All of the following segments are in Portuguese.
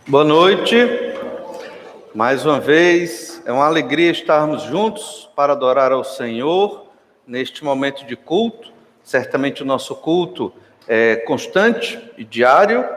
Boa noite, mais uma vez, é uma alegria estarmos juntos para adorar ao Senhor neste momento de culto. Certamente o nosso culto é constante e diário,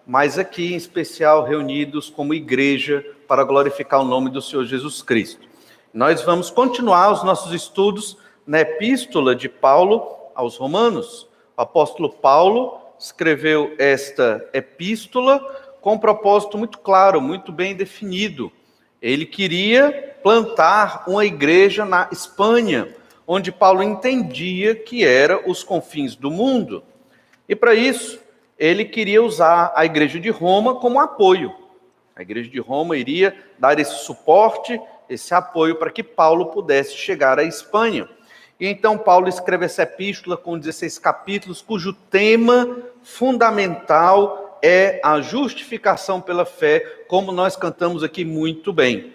mas aqui em especial reunidos como igreja para glorificar o nome do Senhor Jesus Cristo. Nós vamos continuar os nossos estudos na epístola de Paulo aos Romanos. O apóstolo Paulo escreveu esta epístola com um propósito muito claro, muito bem definido. Ele queria plantar uma igreja na Espanha, onde Paulo entendia que eram os confins do mundo. E para isso, ele queria usar a igreja de Roma como apoio. A igreja de Roma iria dar esse suporte, esse apoio para que Paulo pudesse chegar à Espanha. E então Paulo escreve essa epístola com 16 capítulos, cujo tema fundamental é a justificação pela fé, como nós cantamos aqui muito bem.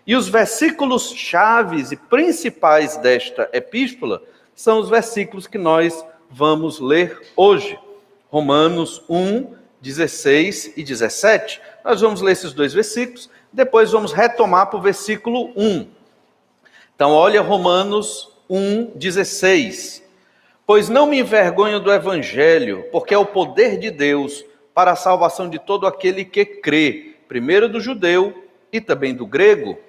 E os versículos chaves e principais desta epístola são os versículos que nós vamos ler hoje. Romanos 1, 16 e 17. Nós vamos ler esses dois versículos, depois vamos retomar para o versículo 1. Então, olha Romanos 1, 16. Pois não me envergonho do evangelho, porque é o poder de Deus para a salvação de todo aquele que crê, primeiro do judeu e também do grego,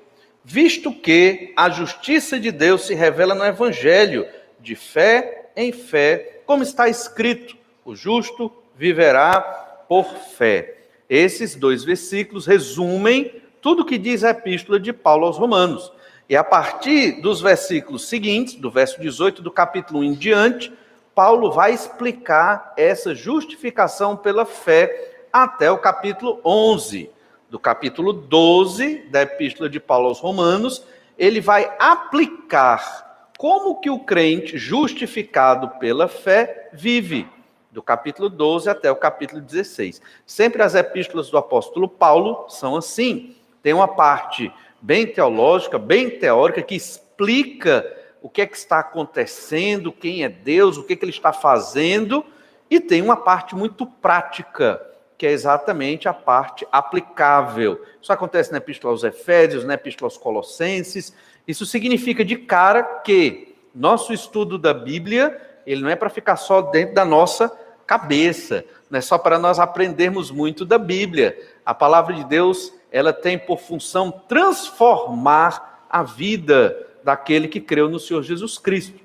visto que a justiça de Deus se revela no evangelho, de fé em fé, como está escrito, o justo viverá por fé. Esses dois versículos resumem tudo o que diz a epístola de Paulo aos Romanos. E a partir dos versículos seguintes, do verso 18 do capítulo 1 em diante, Paulo vai explicar essa justificação pela fé até o capítulo 11. Do capítulo 12 da epístola de Paulo aos Romanos, ele vai aplicar como que o crente justificado pela fé vive. Do capítulo 12 até o capítulo 16. Sempre as epístolas do apóstolo Paulo são assim. Tem uma parte bem teológica, bem teórica, que explica o que é que está acontecendo, quem é Deus, o que é que ele está fazendo, e tem uma parte muito prática, que é exatamente a parte aplicável. Isso acontece na Epístola aos Efésios, na Epístola aos Colossenses. Isso significa de cara que nosso estudo da Bíblia, ele não é para ficar só dentro da nossa cabeça, não é só para nós aprendermos muito da Bíblia. A palavra de Deus, ela tem por função transformar a vida daquele que creu no Senhor Jesus Cristo.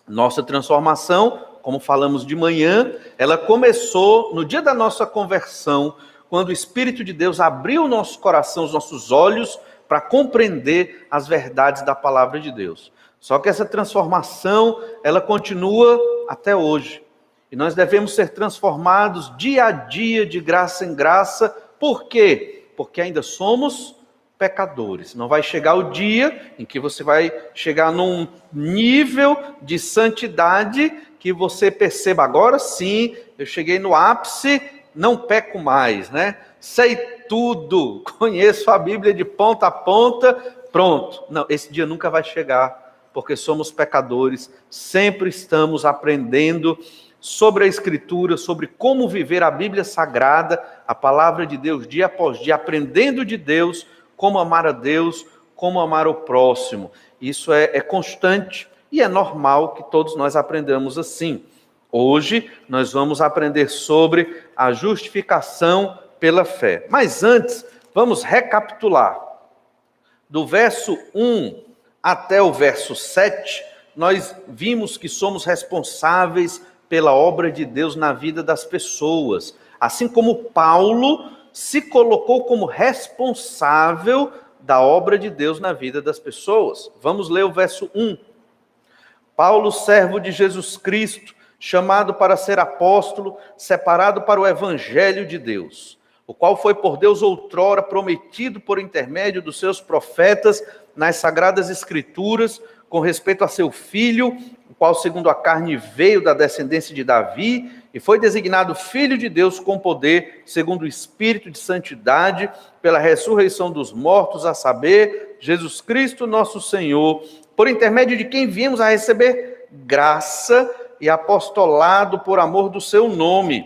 Nossa transformação, como falamos de manhã, ela começou no dia da nossa conversão, quando o Espírito de Deus abriu o nosso coração, os nossos olhos, para compreender as verdades da palavra de Deus. Só que essa transformação, ela continua até hoje. E nós devemos ser transformados dia a dia, de graça em graça. Por quê? Porque ainda somos pecadores. Não vai chegar o dia em que você vai chegar num nível de santidade que você perceba, agora sim, eu cheguei no ápice, não peco mais, né? Sei tudo, conheço a Bíblia de ponta a ponta, pronto. Não, esse dia nunca vai chegar, porque somos pecadores, sempre estamos aprendendo sobre a Escritura, sobre como viver a Bíblia Sagrada, a palavra de Deus dia após dia, aprendendo de Deus, como amar a Deus, como amar o próximo. Isso é constante e é normal que todos nós aprendamos assim. Hoje nós vamos aprender sobre a justificação pela fé. Mas antes, vamos recapitular. Do verso 1 até o verso 7, nós vimos que somos responsáveis pela obra de Deus na vida das pessoas. Assim como Paulo se colocou como responsável da obra de Deus na vida das pessoas. Vamos ler o verso 1. Paulo, servo de Jesus Cristo, chamado para ser apóstolo, separado para o evangelho de Deus, o qual foi por Deus outrora prometido por intermédio dos seus profetas nas sagradas escrituras, com respeito a seu filho, o qual segundo a carne veio da descendência de Davi, e foi designado Filho de Deus com poder, segundo o Espírito de santidade, pela ressurreição dos mortos, a saber, Jesus Cristo nosso Senhor, por intermédio de quem viemos a receber graça e apostolado por amor do seu nome,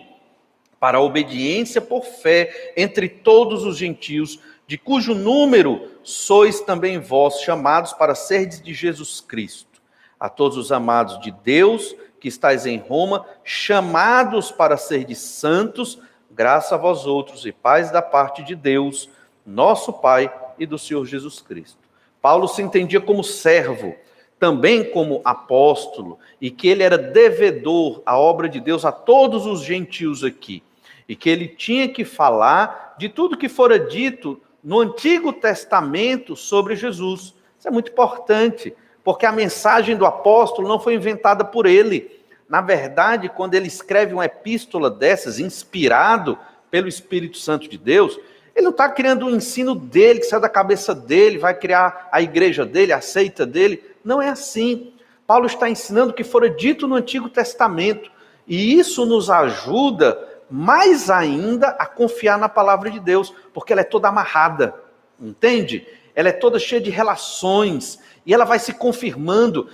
para a obediência por fé entre todos os gentios, de cujo número sois também vós chamados para serdes de Jesus Cristo. A todos os amados de Deus, que estáis em Roma, chamados para serdes santos, graça a vós outros e paz da parte de Deus, nosso Pai e do Senhor Jesus Cristo. Paulo se entendia como servo, também como apóstolo, e que ele era devedor à obra de Deus a todos os gentios aqui, e que ele tinha que falar de tudo que fora dito no Antigo Testamento sobre Jesus. Isso é muito importante, porque a mensagem do apóstolo não foi inventada por ele. Na verdade, quando ele escreve uma epístola dessas, inspirado pelo Espírito Santo de Deus, ele não está criando um ensino dele, que sai da cabeça dele, vai criar a igreja dele, a seita dele. Não é assim. Paulo está ensinando o que fora dito no Antigo Testamento. E isso nos ajuda mais ainda a confiar na palavra de Deus, porque ela é toda amarrada, entende? Ela é toda cheia de relações, e ela vai se confirmando.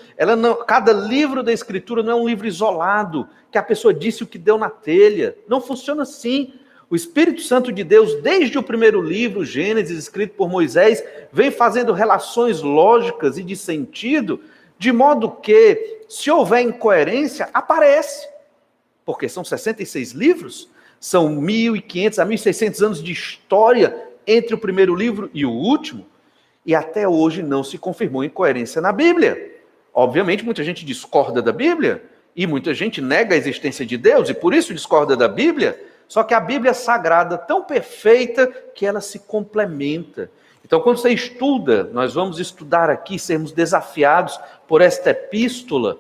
Cada livro da Escritura não é um livro isolado, que a pessoa disse o que deu na telha. Não funciona assim. O Espírito Santo de Deus, desde o primeiro livro, Gênesis, escrito por Moisés, vem fazendo relações lógicas e de sentido, de modo que, se houver incoerência, aparece. Porque são 66 livros, são 1.500 a 1.600 anos de história entre o primeiro livro e o último, e até hoje não se confirmou incoerência na Bíblia. Obviamente, muita gente discorda da Bíblia, e muita gente nega a existência de Deus, e por isso discorda da Bíblia, só que a Bíblia é sagrada, tão perfeita, que ela se complementa. Então, quando você estuda, nós vamos estudar aqui, sermos desafiados por esta epístola,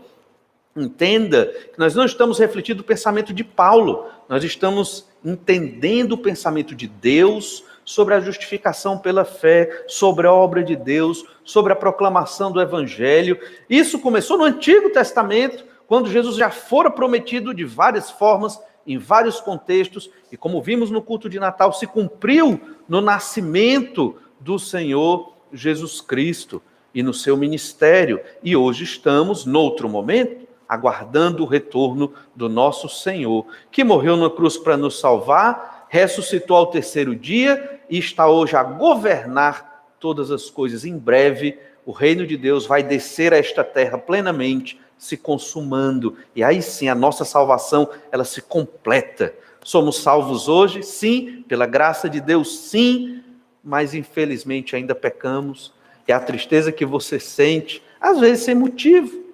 entenda que nós não estamos refletindo o pensamento de Paulo, nós estamos entendendo o pensamento de Deus sobre a justificação pela fé, sobre a obra de Deus, sobre a proclamação do Evangelho. Isso começou no Antigo Testamento, quando Jesus já fora prometido de várias formas, em vários contextos, e como vimos no culto de Natal, se cumpriu no nascimento do Senhor Jesus Cristo e no seu ministério. E hoje estamos, noutro momento, aguardando o retorno do nosso Senhor, que morreu na cruz para nos salvar, ressuscitou ao terceiro dia e está hoje a governar todas as coisas. Em breve, o reino de Deus vai descer a esta terra plenamente, se consumando, e aí sim a nossa salvação, ela se completa. Somos salvos hoje, sim, pela graça de Deus, sim, mas infelizmente ainda pecamos. É a tristeza que você sente, às vezes sem motivo,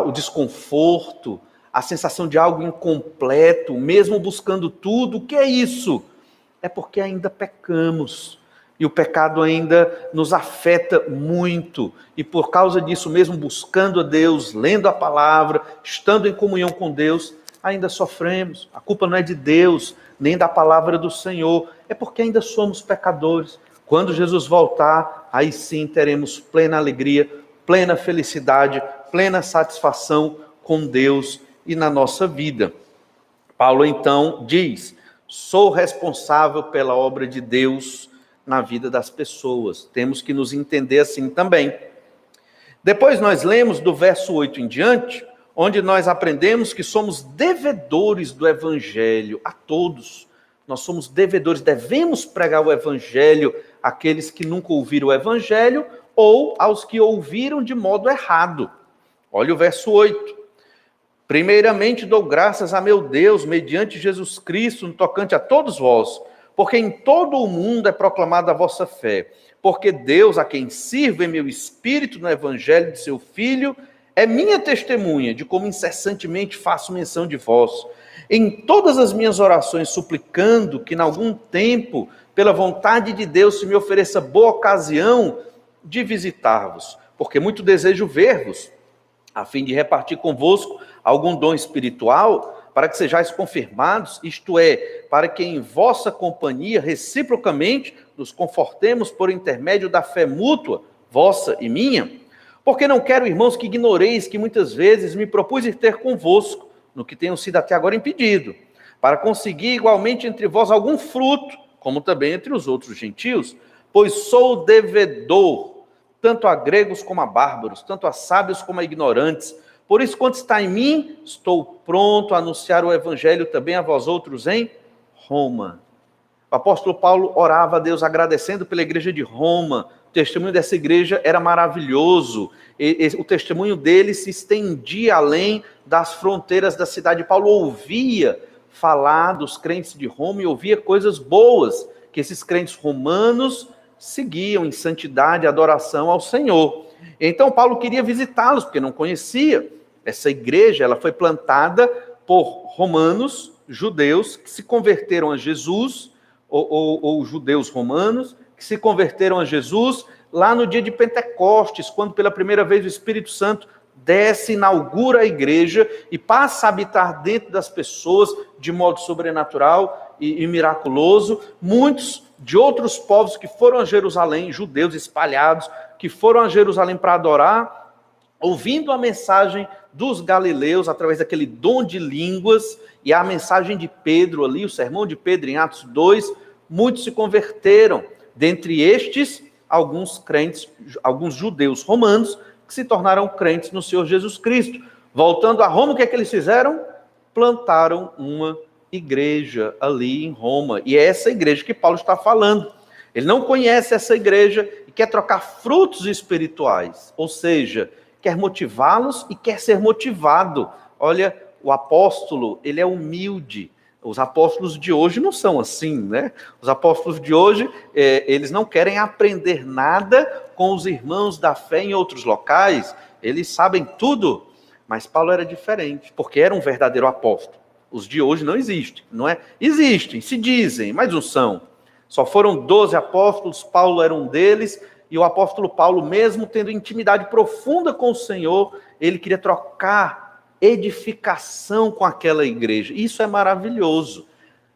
o desconforto, a sensação de algo incompleto, mesmo buscando tudo. O que é isso? É porque ainda pecamos. E o pecado ainda nos afeta muito. E por causa disso, mesmo buscando a Deus, lendo a palavra, estando em comunhão com Deus, ainda sofremos. A culpa não é de Deus, nem da palavra do Senhor. É porque ainda somos pecadores. Quando Jesus voltar, aí sim teremos plena alegria, plena felicidade, plena satisfação com Deus e na nossa vida. Paulo então diz: sou responsável pela obra de Deus na vida das pessoas. Temos que nos entender assim também. Depois nós lemos do verso 8 em diante, onde nós aprendemos que somos devedores do Evangelho a todos. Nós somos devedores, devemos pregar o Evangelho àqueles que nunca ouviram o Evangelho ou aos que ouviram de modo errado. Olha o verso 8. Primeiramente dou graças a meu Deus, mediante Jesus Cristo, no tocante a todos vós, porque em todo o mundo é proclamada a vossa fé. Porque Deus, a quem sirvo em meu espírito no evangelho de seu Filho, é minha testemunha de como incessantemente faço menção de vós. Em todas as minhas orações, suplicando que, em algum tempo, pela vontade de Deus, se me ofereça boa ocasião de visitar-vos. Porque muito desejo ver-vos, a fim de repartir convosco algum dom espiritual, para que sejais confirmados, isto é, para que em vossa companhia, reciprocamente, nos confortemos por intermédio da fé mútua, vossa e minha. Porque não quero, irmãos, que ignoreis que muitas vezes me propus ir ter convosco, no que tenho sido até agora impedido, para conseguir igualmente entre vós algum fruto, como também entre os outros gentios, pois sou devedor, tanto a gregos como a bárbaros, tanto a sábios como a ignorantes, Por isso, quanto está em mim, estou pronto a anunciar o evangelho também a vós outros em Roma. O apóstolo Paulo orava a Deus agradecendo pela igreja de Roma. O testemunho dessa igreja era maravilhoso. O testemunho dele se estendia além das fronteiras da cidade. Paulo ouvia falar dos crentes de Roma e ouvia coisas boas que esses crentes romanos seguiam em santidade e adoração ao Senhor. Então Paulo queria visitá-los, porque não conhecia. Essa igreja ela foi plantada por romanos, judeus, que se converteram a Jesus, ou judeus romanos, que se converteram a Jesus lá no dia de Pentecostes, quando pela primeira vez o Espírito Santo desce, inaugura a igreja e passa a habitar dentro das pessoas de modo sobrenatural e miraculoso. Muitos de outros povos que foram a Jerusalém, judeus espalhados, que foram a Jerusalém para adorar, ouvindo a mensagem dos galileus, através daquele dom de línguas, e a mensagem de Pedro ali, o sermão de Pedro em Atos 2, muitos se converteram. Dentre estes, alguns crentes, alguns judeus romanos, que se tornaram crentes no Senhor Jesus Cristo. Voltando a Roma, o que é que eles fizeram? Plantaram uma igreja ali em Roma. E é essa igreja que Paulo está falando. Ele não conhece essa igreja e quer trocar frutos espirituais. Ou seja, quer motivá-los e quer ser motivado. Olha, o apóstolo, ele é humilde. Os apóstolos de hoje não são assim, né? Os apóstolos de hoje, eles não querem aprender nada com os irmãos da fé em outros locais. Eles sabem tudo. Mas Paulo era diferente, porque era um verdadeiro apóstolo. Os de hoje não existem, não é? Existem, se dizem, mas não são. Só foram 12 apóstolos, Paulo era um deles, e o apóstolo Paulo, mesmo tendo intimidade profunda com o Senhor, ele queria trocar edificação com aquela igreja. Isso é maravilhoso.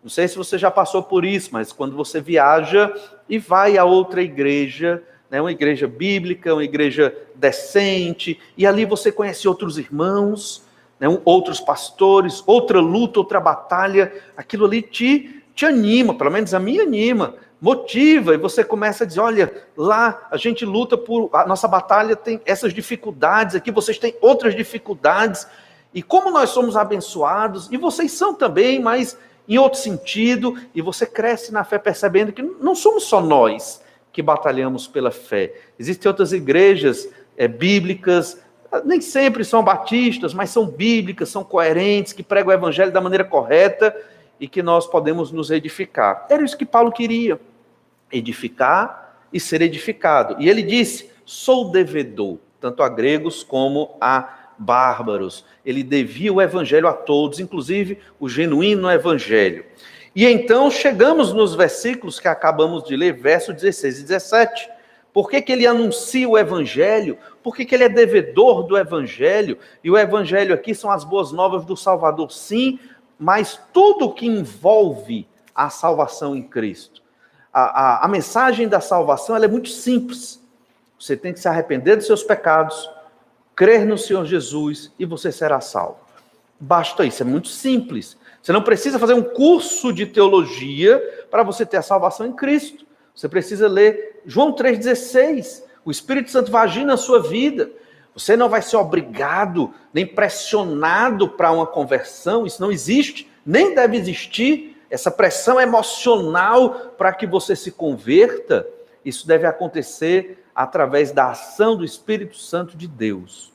Não sei se você já passou por isso, mas quando você viaja e vai a outra igreja, né, uma igreja bíblica, uma igreja decente, e ali você conhece outros irmãos, né, outros pastores, outra luta, outra batalha, aquilo ali te anima, pelo menos a mim anima, motiva, e você começa a dizer, olha, lá a gente luta por, a nossa batalha tem essas dificuldades, aqui vocês têm outras dificuldades, e como nós somos abençoados, e vocês são também, mas em outro sentido, e você cresce na fé percebendo que não somos só nós que batalhamos pela fé. Existem outras igrejas bíblicas, nem sempre são batistas, mas são bíblicas, são coerentes, que pregam o evangelho da maneira correta e que nós podemos nos edificar. Era isso que Paulo queria, edificar e ser edificado. E ele disse, sou devedor, tanto a gregos como a bárbaros. Ele devia o evangelho a todos, inclusive o genuíno evangelho. E então chegamos nos versículos que acabamos de ler, versos 16 e 17. Por que ele anuncia o evangelho? Por que ele é devedor do evangelho? E o evangelho aqui são as boas novas do Salvador, sim, mas tudo que envolve a salvação em Cristo. A mensagem da salvação ela é muito simples. Você tem que se arrepender dos seus pecados, crer no Senhor Jesus e você será salvo. Basta isso, é muito simples. Você não precisa fazer um curso de teologia para você ter a salvação em Cristo. Você precisa ler João 3,16. O Espírito Santo vai agir na sua vida. Você não vai ser obrigado, nem pressionado para uma conversão. Isso não existe, nem deve existir. Essa pressão emocional para que você se converta. Isso deve acontecer através da ação do Espírito Santo de Deus.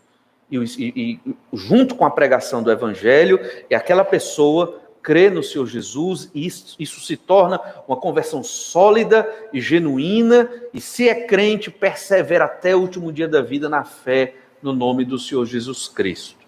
E junto com a pregação do Evangelho, aquela pessoa crê no Senhor Jesus, e isso se torna uma conversão sólida e genuína, e se é crente, persevera até o último dia da vida na fé no nome do Senhor Jesus Cristo.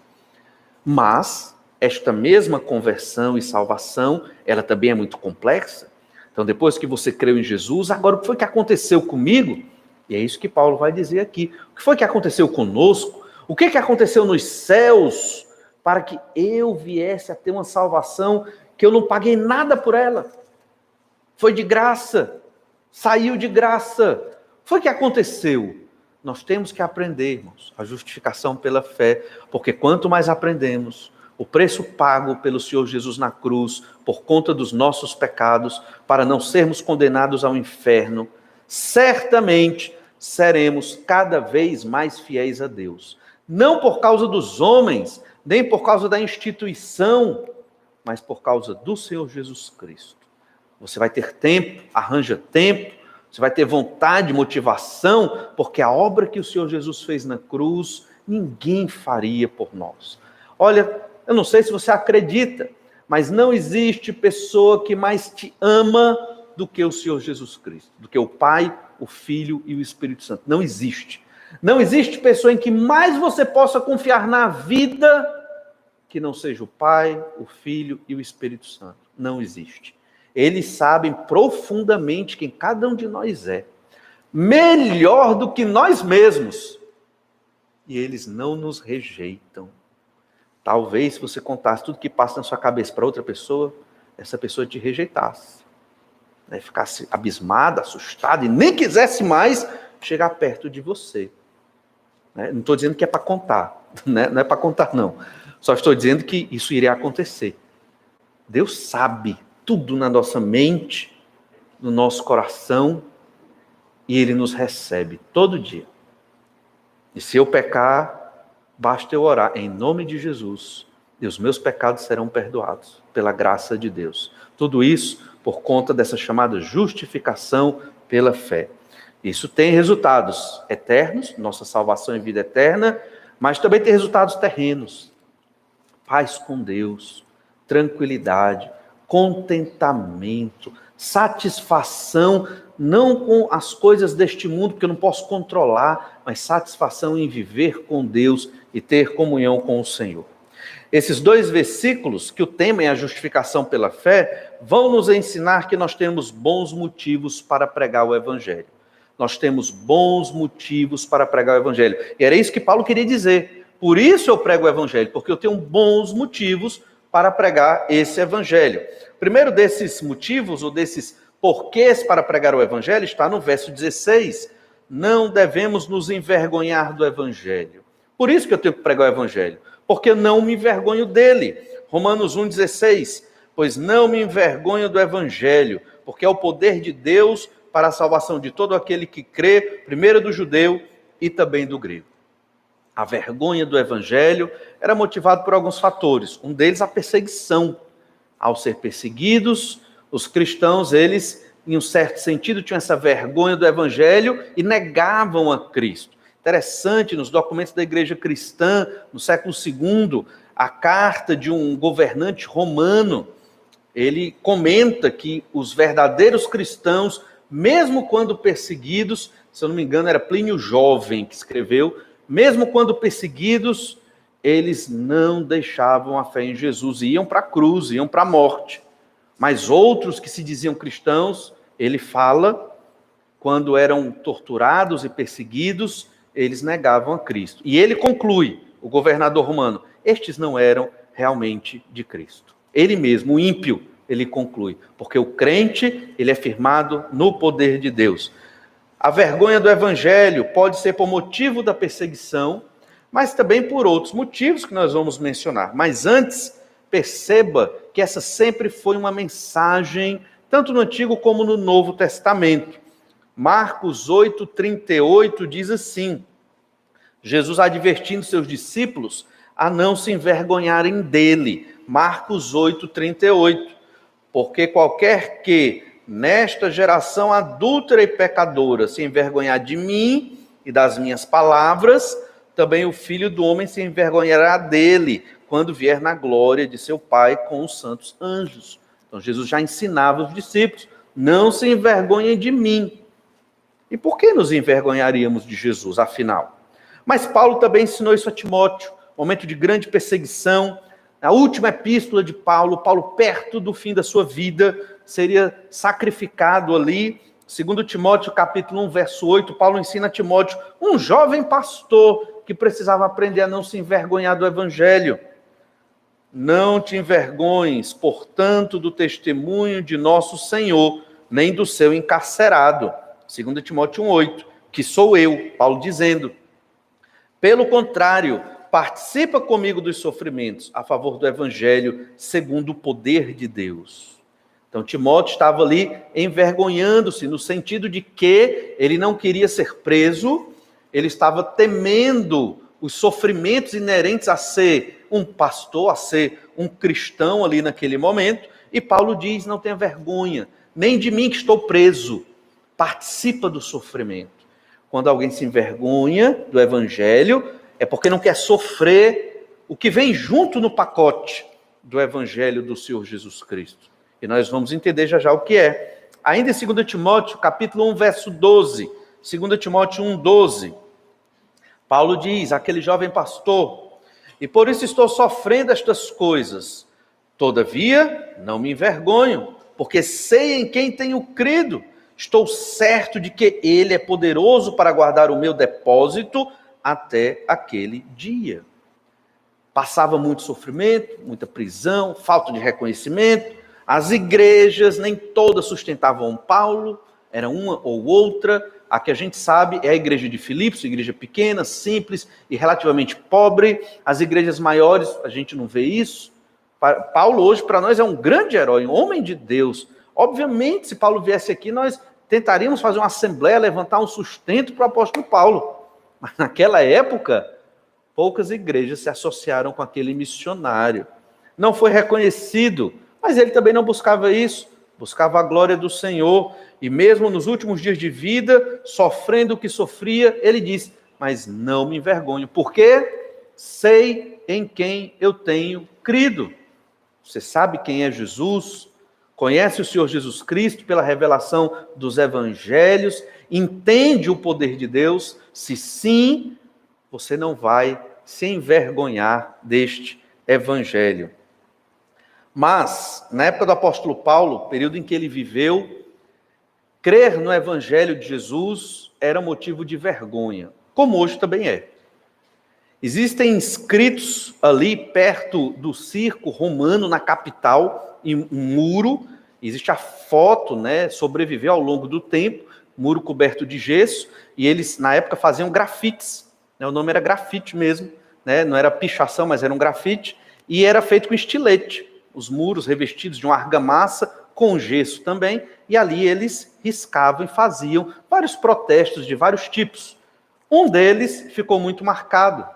Mas esta mesma conversão e salvação, ela também é muito complexa. Então, depois que você creu em Jesus, agora o que foi que aconteceu comigo? E é isso que Paulo vai dizer aqui. O que foi que aconteceu conosco? O que aconteceu nos céus para que eu viesse a ter uma salvação que eu não paguei nada por ela? Foi de graça, saiu de graça. Foi que aconteceu? Nós temos que aprender, irmãos, a justificação pela fé, porque quanto mais aprendemos, o preço pago pelo Senhor Jesus na cruz, por conta dos nossos pecados, para não sermos condenados ao inferno, certamente seremos cada vez mais fiéis a Deus. não por causa dos homens, nem por causa da instituição, mas por causa do Senhor Jesus Cristo. Você vai ter tempo, arranja tempo, você vai ter vontade, motivação, porque a obra que o Senhor Jesus fez na cruz, ninguém faria por nós. Olha, eu não sei se você acredita, mas não existe pessoa que mais te ama do que o Senhor Jesus Cristo, do que o Pai, o Filho e o Espírito Santo. Não existe. Não existe pessoa em que mais você possa confiar na vida que não seja o Pai, o Filho e o Espírito Santo. Não existe. Eles sabem profundamente quem cada um de nós é, melhor do que nós mesmos. E eles não nos rejeitam. Talvez se você contasse tudo que passa na sua cabeça para outra pessoa, essa pessoa te rejeitasse. Ficasse abismada, assustada e nem quisesse mais chegar perto de você. Não estou dizendo que é para contar, não é para contar não. Só estou dizendo que isso iria acontecer. Deus sabe tudo na nossa mente, no nosso coração, e Ele nos recebe todo dia. E se eu pecar, basta eu orar em nome de Jesus, e os meus pecados serão perdoados, pela graça de Deus. Tudo isso por conta dessa chamada justificação pela fé. Isso tem resultados eternos, nossa salvação e vida eterna, mas também tem resultados terrenos. Paz com Deus, tranquilidade, contentamento, satisfação, não com as coisas deste mundo, que eu não posso controlar, mas satisfação em viver com Deus e ter comunhão com o Senhor. Esses 2 versículos, que o tema é a justificação pela fé, vão nos ensinar que nós temos bons motivos para pregar o Evangelho. Nós temos bons motivos para pregar o Evangelho. E era isso que Paulo queria dizer. Por isso eu prego o Evangelho, porque eu tenho bons motivos para pregar esse Evangelho. O primeiro desses motivos, ou desses porquês para pregar o Evangelho, está no verso 16. Não devemos nos envergonhar do Evangelho. Por isso que eu tenho que pregar o Evangelho, porque não me envergonho dele. Romanos 1,16. Pois não me envergonho do Evangelho, porque é o poder de Deus para a salvação de todo aquele que crê, primeiro do judeu e também do grego. A vergonha do Evangelho era motivada por alguns fatores. Um deles, a perseguição. Ao ser perseguidos, os cristãos, eles, em um certo sentido, tinham essa vergonha do Evangelho e negavam a Cristo. Interessante, nos documentos da igreja cristã, no século II, a carta de um governante romano, ele comenta que os verdadeiros cristãos, mesmo quando perseguidos, se eu não me engano era Plínio Jovem que escreveu, mesmo quando perseguidos, eles não deixavam a fé em Jesus, iam para a cruz, iam para a morte. Mas outros que se diziam cristãos, ele fala, quando eram torturados e perseguidos, eles negavam a Cristo. E ele conclui, o governador romano, estes não eram realmente de Cristo. Ele mesmo, o ímpio, ele conclui, porque o crente, ele é firmado no poder de Deus. A vergonha do Evangelho pode ser por motivo da perseguição, mas também por outros motivos que nós vamos mencionar. Mas antes, perceba que essa sempre foi uma mensagem, tanto no Antigo como no Novo Testamento. Marcos 8,38 diz assim, Jesus advertindo seus discípulos a não se envergonharem dele. Marcos 8,38. Porque qualquer que nesta geração adúltera e pecadora se envergonhar de mim e das minhas palavras, também o Filho do Homem se envergonhará dele, quando vier na glória de seu Pai com os santos anjos. Então Jesus já ensinava os discípulos, não se envergonhem de mim. E por que nos envergonharíamos de Jesus, afinal? Mas Paulo também ensinou isso a Timóteo, momento de grande perseguição. Na última epístola de Paulo, perto do fim da sua vida, seria sacrificado ali. Segundo Timóteo, capítulo 1, verso 8, Paulo ensina a Timóteo, um jovem pastor que precisava aprender a não se envergonhar do Evangelho. Não te envergonhes, portanto, do testemunho de nosso Senhor, nem do seu encarcerado. Segundo Timóteo 1, 8, que sou eu, Paulo dizendo. Pelo contrário, participa comigo dos sofrimentos a favor do Evangelho, segundo o poder de Deus. Então, Timóteo estava ali envergonhando-se, no sentido de que ele não queria ser preso, ele estava temendo os sofrimentos inerentes a ser um pastor, a ser um cristão ali naquele momento. E Paulo diz, não tenha vergonha, nem de mim que estou preso. Participa do sofrimento. Quando alguém se envergonha do evangelho, é porque não quer sofrer o que vem junto no pacote do evangelho do Senhor Jesus Cristo. E nós vamos entender já o que é. Ainda em 2 Timóteo, capítulo 1, verso 12. 2 Timóteo 1, 12. Paulo diz, aquele jovem pastor, e por isso estou sofrendo estas coisas. Todavia, não me envergonho, porque sei em quem tenho crido. Estou certo de que ele é poderoso para guardar o meu depósito até aquele dia. Passava muito sofrimento, muita prisão, falta de reconhecimento. As igrejas, nem todas sustentavam Paulo, era uma ou outra. A que a gente sabe é a igreja de Filipos, igreja pequena, simples e relativamente pobre. As igrejas maiores, a gente não vê isso. Paulo hoje para nós é um grande herói, um homem de Deus. Obviamente, se Paulo viesse aqui, nós tentaríamos fazer uma assembleia, levantar um sustento para o apóstolo Paulo. Mas naquela época, poucas igrejas se associaram com aquele missionário. Não foi reconhecido, mas ele também não buscava isso. Buscava a glória do Senhor. E mesmo nos últimos dias de vida, sofrendo o que sofria, ele disse, mas não me envergonho, porque sei em quem eu tenho crido. Você sabe quem é Jesus? Conhece o Senhor Jesus Cristo pela revelação dos evangelhos? Entende o poder de Deus? Se sim, você não vai se envergonhar deste evangelho. Mas, na época do apóstolo Paulo, período em que ele viveu, crer no evangelho de Jesus era motivo de vergonha, como hoje também é. Existem inscritos ali perto do circo romano, na capital, em um muro. Existe a foto, né, sobreviveu ao longo do tempo, muro coberto de gesso, e eles, na época, faziam grafites. Né, o nome era grafite mesmo, né, não era pichação, mas era um grafite, e era feito com estilete. Os muros revestidos de uma argamassa, com gesso também, e ali eles riscavam e faziam vários protestos de vários tipos. Um deles ficou muito marcado.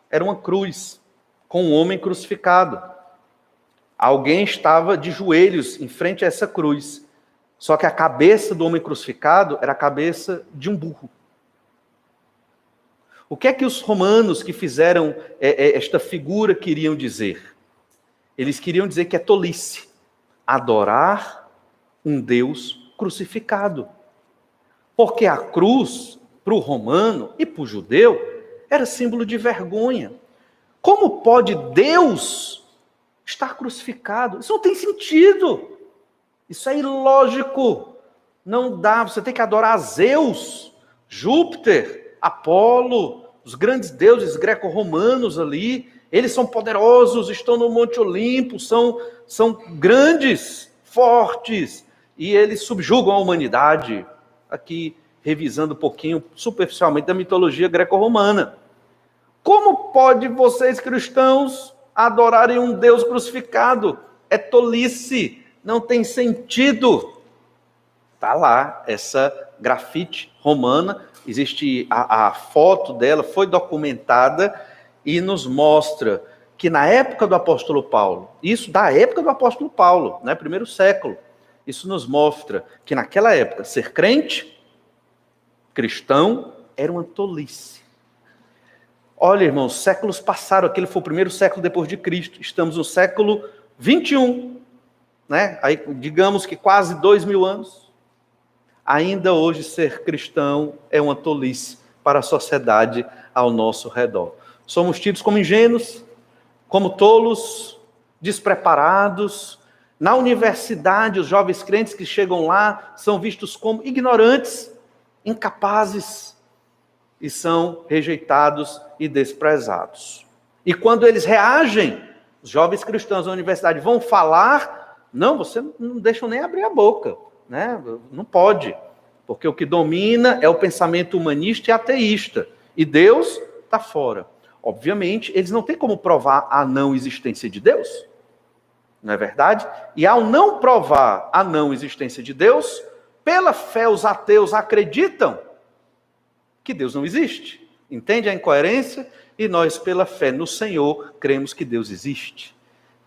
Era uma cruz, com um homem crucificado. Alguém estava de joelhos em frente a essa cruz. Só que a cabeça do homem crucificado era a cabeça de um burro. O que é que os romanos que fizeram esta figura queriam dizer? Eles queriam dizer que é tolice adorar um Deus crucificado. Porque a cruz, para o romano e para o judeu, era símbolo de vergonha. Como pode Deus estar crucificado? Isso não tem sentido. Isso é ilógico. Não dá. Você tem que adorar Zeus, Júpiter, Apolo, os grandes deuses greco-romanos ali. Eles são poderosos, estão no Monte Olimpo, são grandes, fortes, e eles subjugam a humanidade. Aqui, revisando um pouquinho, superficialmente, da mitologia greco-romana. Como pode vocês, cristãos, adorarem um Deus crucificado? É tolice, não tem sentido. Está lá, essa grafite romana, existe a foto dela, foi documentada, e nos mostra que na época do apóstolo Paulo, isso da época do apóstolo Paulo, né, primeiro século, isso nos mostra que naquela época, ser crente, cristão, era uma tolice. Olha, irmãos, séculos passaram, aquele foi o primeiro século depois de Cristo, estamos no século 21, né? Aí, digamos que quase 2000 anos. Ainda hoje ser cristão é uma tolice para a sociedade ao nosso redor. Somos tidos como ingênuos, como tolos, despreparados. Na universidade, os jovens crentes que chegam lá são vistos como ignorantes, incapazes, e são rejeitados e desprezados. E quando eles reagem, os jovens cristãos da universidade vão falar, não, você não deixa nem abrir a boca, né? Não pode, porque o que domina é o pensamento humanista e ateísta, e Deus está fora. Obviamente, eles não têm como provar a não existência de Deus, não é verdade? E ao não provar a não existência de Deus, pela fé os ateus acreditam que Deus não existe. Entende a incoerência? e nós, pela fé no Senhor, cremos que Deus existe.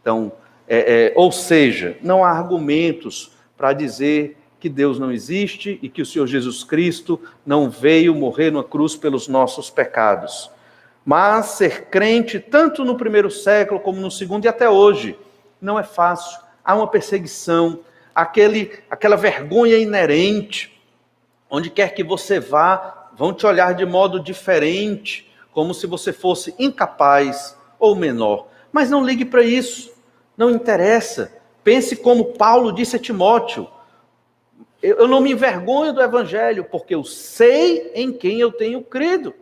Então, ou seja, não há argumentos para dizer que Deus não existe e que o Senhor Jesus Cristo não veio morrer numa cruz pelos nossos pecados. Mas ser crente, tanto no primeiro século como no segundo e até hoje, não é fácil. Há uma perseguição, aquela vergonha inerente. Onde quer que você vá, vão te olhar de modo diferente, como se você fosse incapaz ou menor. Mas não ligue para isso, não interessa. Pense como Paulo disse a Timóteo: eu não me envergonho do Evangelho, porque eu sei em quem eu tenho crido.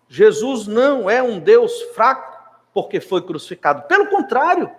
Jesus não é um Deus fraco, porque foi crucificado. Pelo contrário,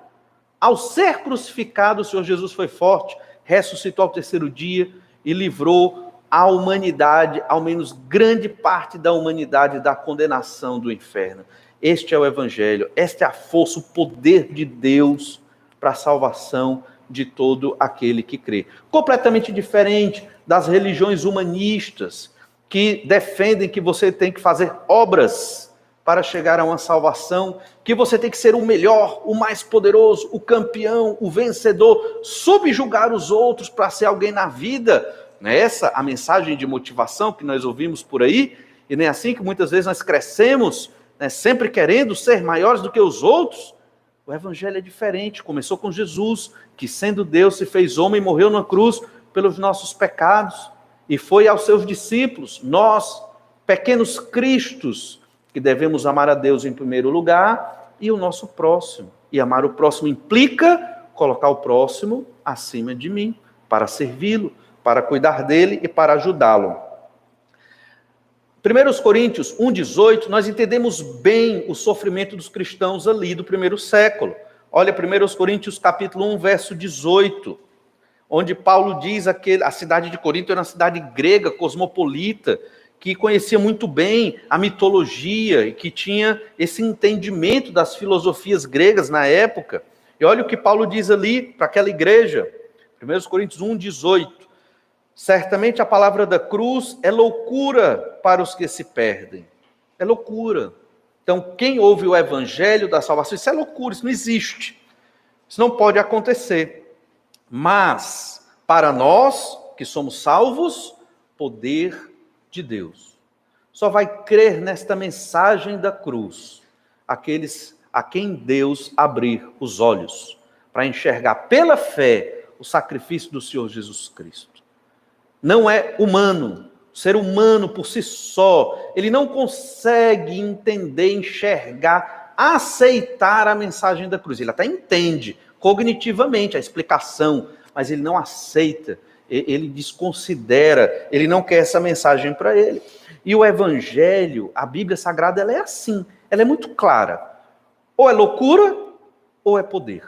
ao ser crucificado, o Senhor Jesus foi forte, ressuscitou ao terceiro dia e livrou a humanidade, ao menos grande parte da humanidade, da condenação do inferno. Este é o Evangelho, esta é a força, o poder de Deus para a salvação de todo aquele que crê. Completamente diferente das religiões humanistas, que defendem que você tem que fazer obras para chegar a uma salvação, que você tem que ser o melhor, o mais poderoso, o campeão, o vencedor, subjugar os outros para ser alguém na vida. Não é essa a mensagem de motivação que nós ouvimos por aí? E nem assim que muitas vezes nós crescemos, né, sempre querendo ser maiores do que os outros? O Evangelho é diferente. Começou com Jesus, que sendo Deus se fez homem e morreu na cruz pelos nossos pecados. E foi aos seus discípulos, nós, pequenos cristos, que devemos amar a Deus em primeiro lugar e o nosso próximo. E amar o próximo implica colocar o próximo acima de mim, para servi-lo, para cuidar dele e para ajudá-lo. 1 Coríntios 1,18, nós entendemos bem o sofrimento dos cristãos ali do primeiro século. Olha 1 Coríntios capítulo 1, verso 18, onde Paulo diz que a cidade de Corinto era uma cidade grega, cosmopolita, que conhecia muito bem a mitologia e que tinha esse entendimento das filosofias gregas na época. E olha o que Paulo diz ali para aquela igreja, 1 Coríntios 1, 18. Certamente a palavra da cruz é loucura para os que se perdem. É loucura. Então, quem ouve o evangelho da salvação, isso é loucura, isso não existe. Isso não pode acontecer. Mas, para nós que somos salvos, poder de Deus. Só vai crer nesta mensagem da cruz aqueles a quem Deus abrir os olhos para enxergar pela fé o sacrifício do Senhor Jesus Cristo. Não é humano. O ser humano por si só, ele não consegue entender, enxergar, aceitar a mensagem da cruz. Ele até entende cognitivamente a explicação, mas ele não aceita, ele desconsidera, ele não quer essa mensagem para ele. E o Evangelho, a Bíblia Sagrada, ela é assim, ela é muito clara. Ou é loucura, ou é poder.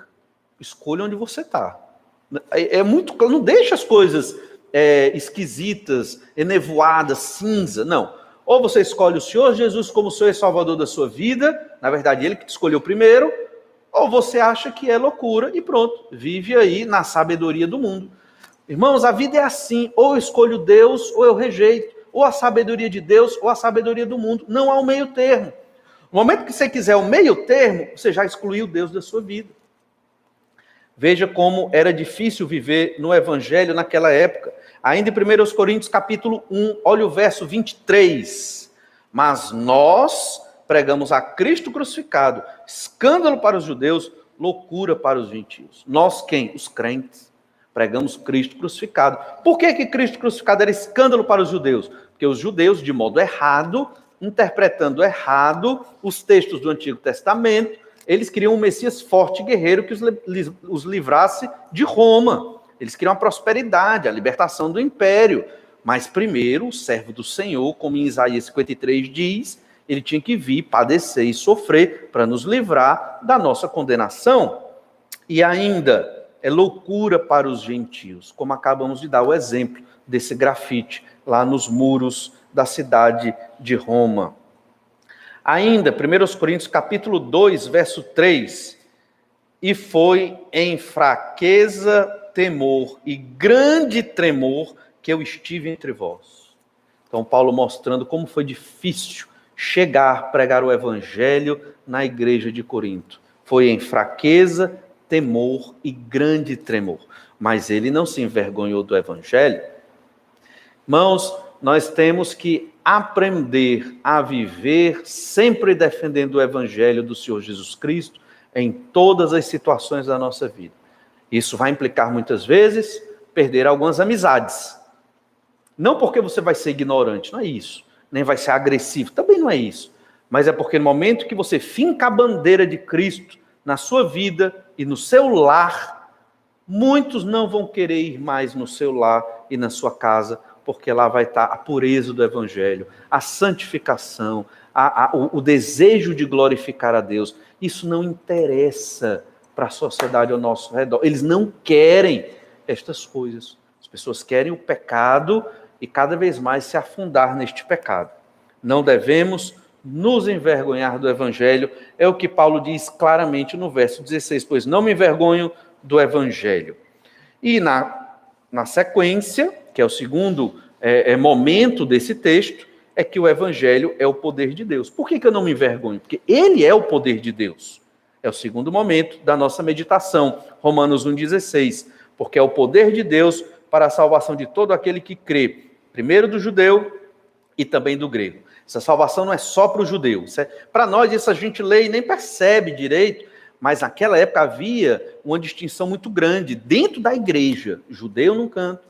Escolha onde você está. É muito claro, não deixa as coisas esquisitas, enevoadas, cinza, não. Ou você escolhe o Senhor Jesus como Senhor e Salvador da sua vida, na verdade ele que te escolheu primeiro, ou você acha que é loucura e pronto, vive aí na sabedoria do mundo. Irmãos, a vida é assim, ou eu escolho Deus ou eu rejeito, ou a sabedoria de Deus ou a sabedoria do mundo, não há um meio termo. No momento que você quiser o meio termo, você já excluiu Deus da sua vida. Veja como era difícil viver no Evangelho naquela época. Ainda em 1 Coríntios capítulo 1, olha o verso 23. Mas nós pregamos a Cristo crucificado, escândalo para os judeus, loucura para os gentios. Nós quem? Os crentes. Pregamos Cristo crucificado. Por que Cristo crucificado era escândalo para os judeus? Porque os judeus, de modo errado, interpretando errado os textos do Antigo Testamento, eles queriam um Messias forte e guerreiro que os livrasse de Roma. Eles queriam a prosperidade, a libertação do império. Mas primeiro, o servo do Senhor, como em Isaías 53 diz, ele tinha que vir, padecer e sofrer para nos livrar da nossa condenação. E ainda, é loucura para os gentios, como acabamos de dar o exemplo desse grafite lá nos muros da cidade de Roma. Ainda, 1 Coríntios capítulo 2, verso 3, e foi em fraqueza, temor e grande tremor que eu estive entre vós. Então, Paulo mostrando como foi difícil chegar, pregar o evangelho na igreja de Corinto. Foi em fraqueza, temor e grande tremor. Mas ele não se envergonhou do evangelho. Irmãos, nós temos que aprender a viver sempre defendendo o evangelho do Senhor Jesus Cristo em todas as situações da nossa vida. Isso vai implicar muitas vezes perder algumas amizades. Não porque você vai ser ignorante, não é isso. Nem vai ser agressivo, também não é isso. Mas é porque no momento que você finca a bandeira de Cristo na sua vida e no seu lar, muitos não vão querer ir mais no seu lar e na sua casa, porque lá vai estar a pureza do evangelho, a santificação, o desejo de glorificar a Deus. Isso não interessa para a sociedade ao nosso redor. Eles não querem estas coisas. As pessoas querem o pecado e cada vez mais se afundar neste pecado. Não devemos nos envergonhar do evangelho, é o que Paulo diz claramente no verso 16, pois não me envergonho do evangelho. E na sequência, que é o segundo momento desse texto, é que o evangelho é o poder de Deus. Por que eu não me envergonho? Porque ele é o poder de Deus. É o segundo momento da nossa meditação, Romanos 1,16, porque é o poder de Deus para a salvação de todo aquele que crê, primeiro do judeu e também do grego. Essa salvação não é só para o judeu. Para nós, isso a gente lê e nem percebe direito, mas naquela época havia uma distinção muito grande dentro da igreja. Judeu num canto,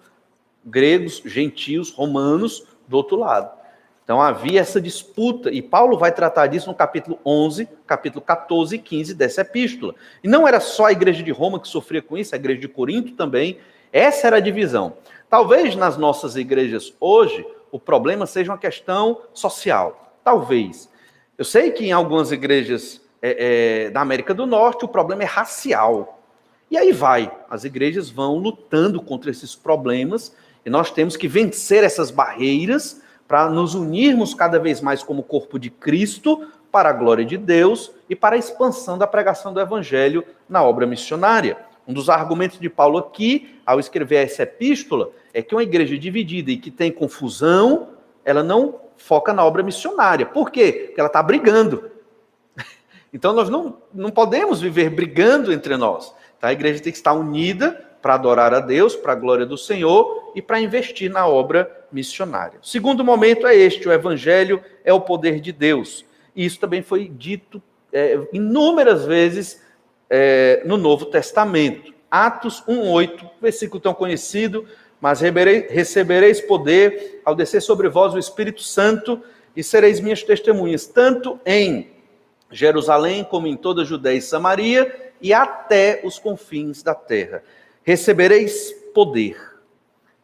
gregos, gentios, romanos do outro lado. Então havia essa disputa, e Paulo vai tratar disso no capítulo 11, capítulo 14 e 15 dessa epístola. E não era só a igreja de Roma que sofria com isso, a igreja de Corinto também. Essa era a divisão. Talvez nas nossas igrejas hoje, o problema seja uma questão social. Talvez. Eu sei que em algumas igrejas da América do Norte, o problema é racial. E aí as igrejas vão lutando contra esses problemas, e nós temos que vencer essas barreiras para nos unirmos cada vez mais como corpo de Cristo, para a glória de Deus e para a expansão da pregação do evangelho na obra missionária. Um dos argumentos de Paulo aqui, ao escrever essa epístola, é que uma igreja dividida e que tem confusão, ela não foca na obra missionária. Por quê? Porque ela está brigando. Então nós não podemos viver brigando entre nós. Tá? A igreja tem que estar unida para adorar a Deus, para a glória do Senhor e para investir na obra missionária. O segundo momento é este: o evangelho é o poder de Deus. E isso também foi dito inúmeras vezes no Novo Testamento. Atos 1:8, versículo tão conhecido: mas recebereis poder ao descer sobre vós o Espírito Santo e sereis minhas testemunhas, tanto em Jerusalém como em toda a Judéia e Samaria e até os confins da terra. Recebereis poder.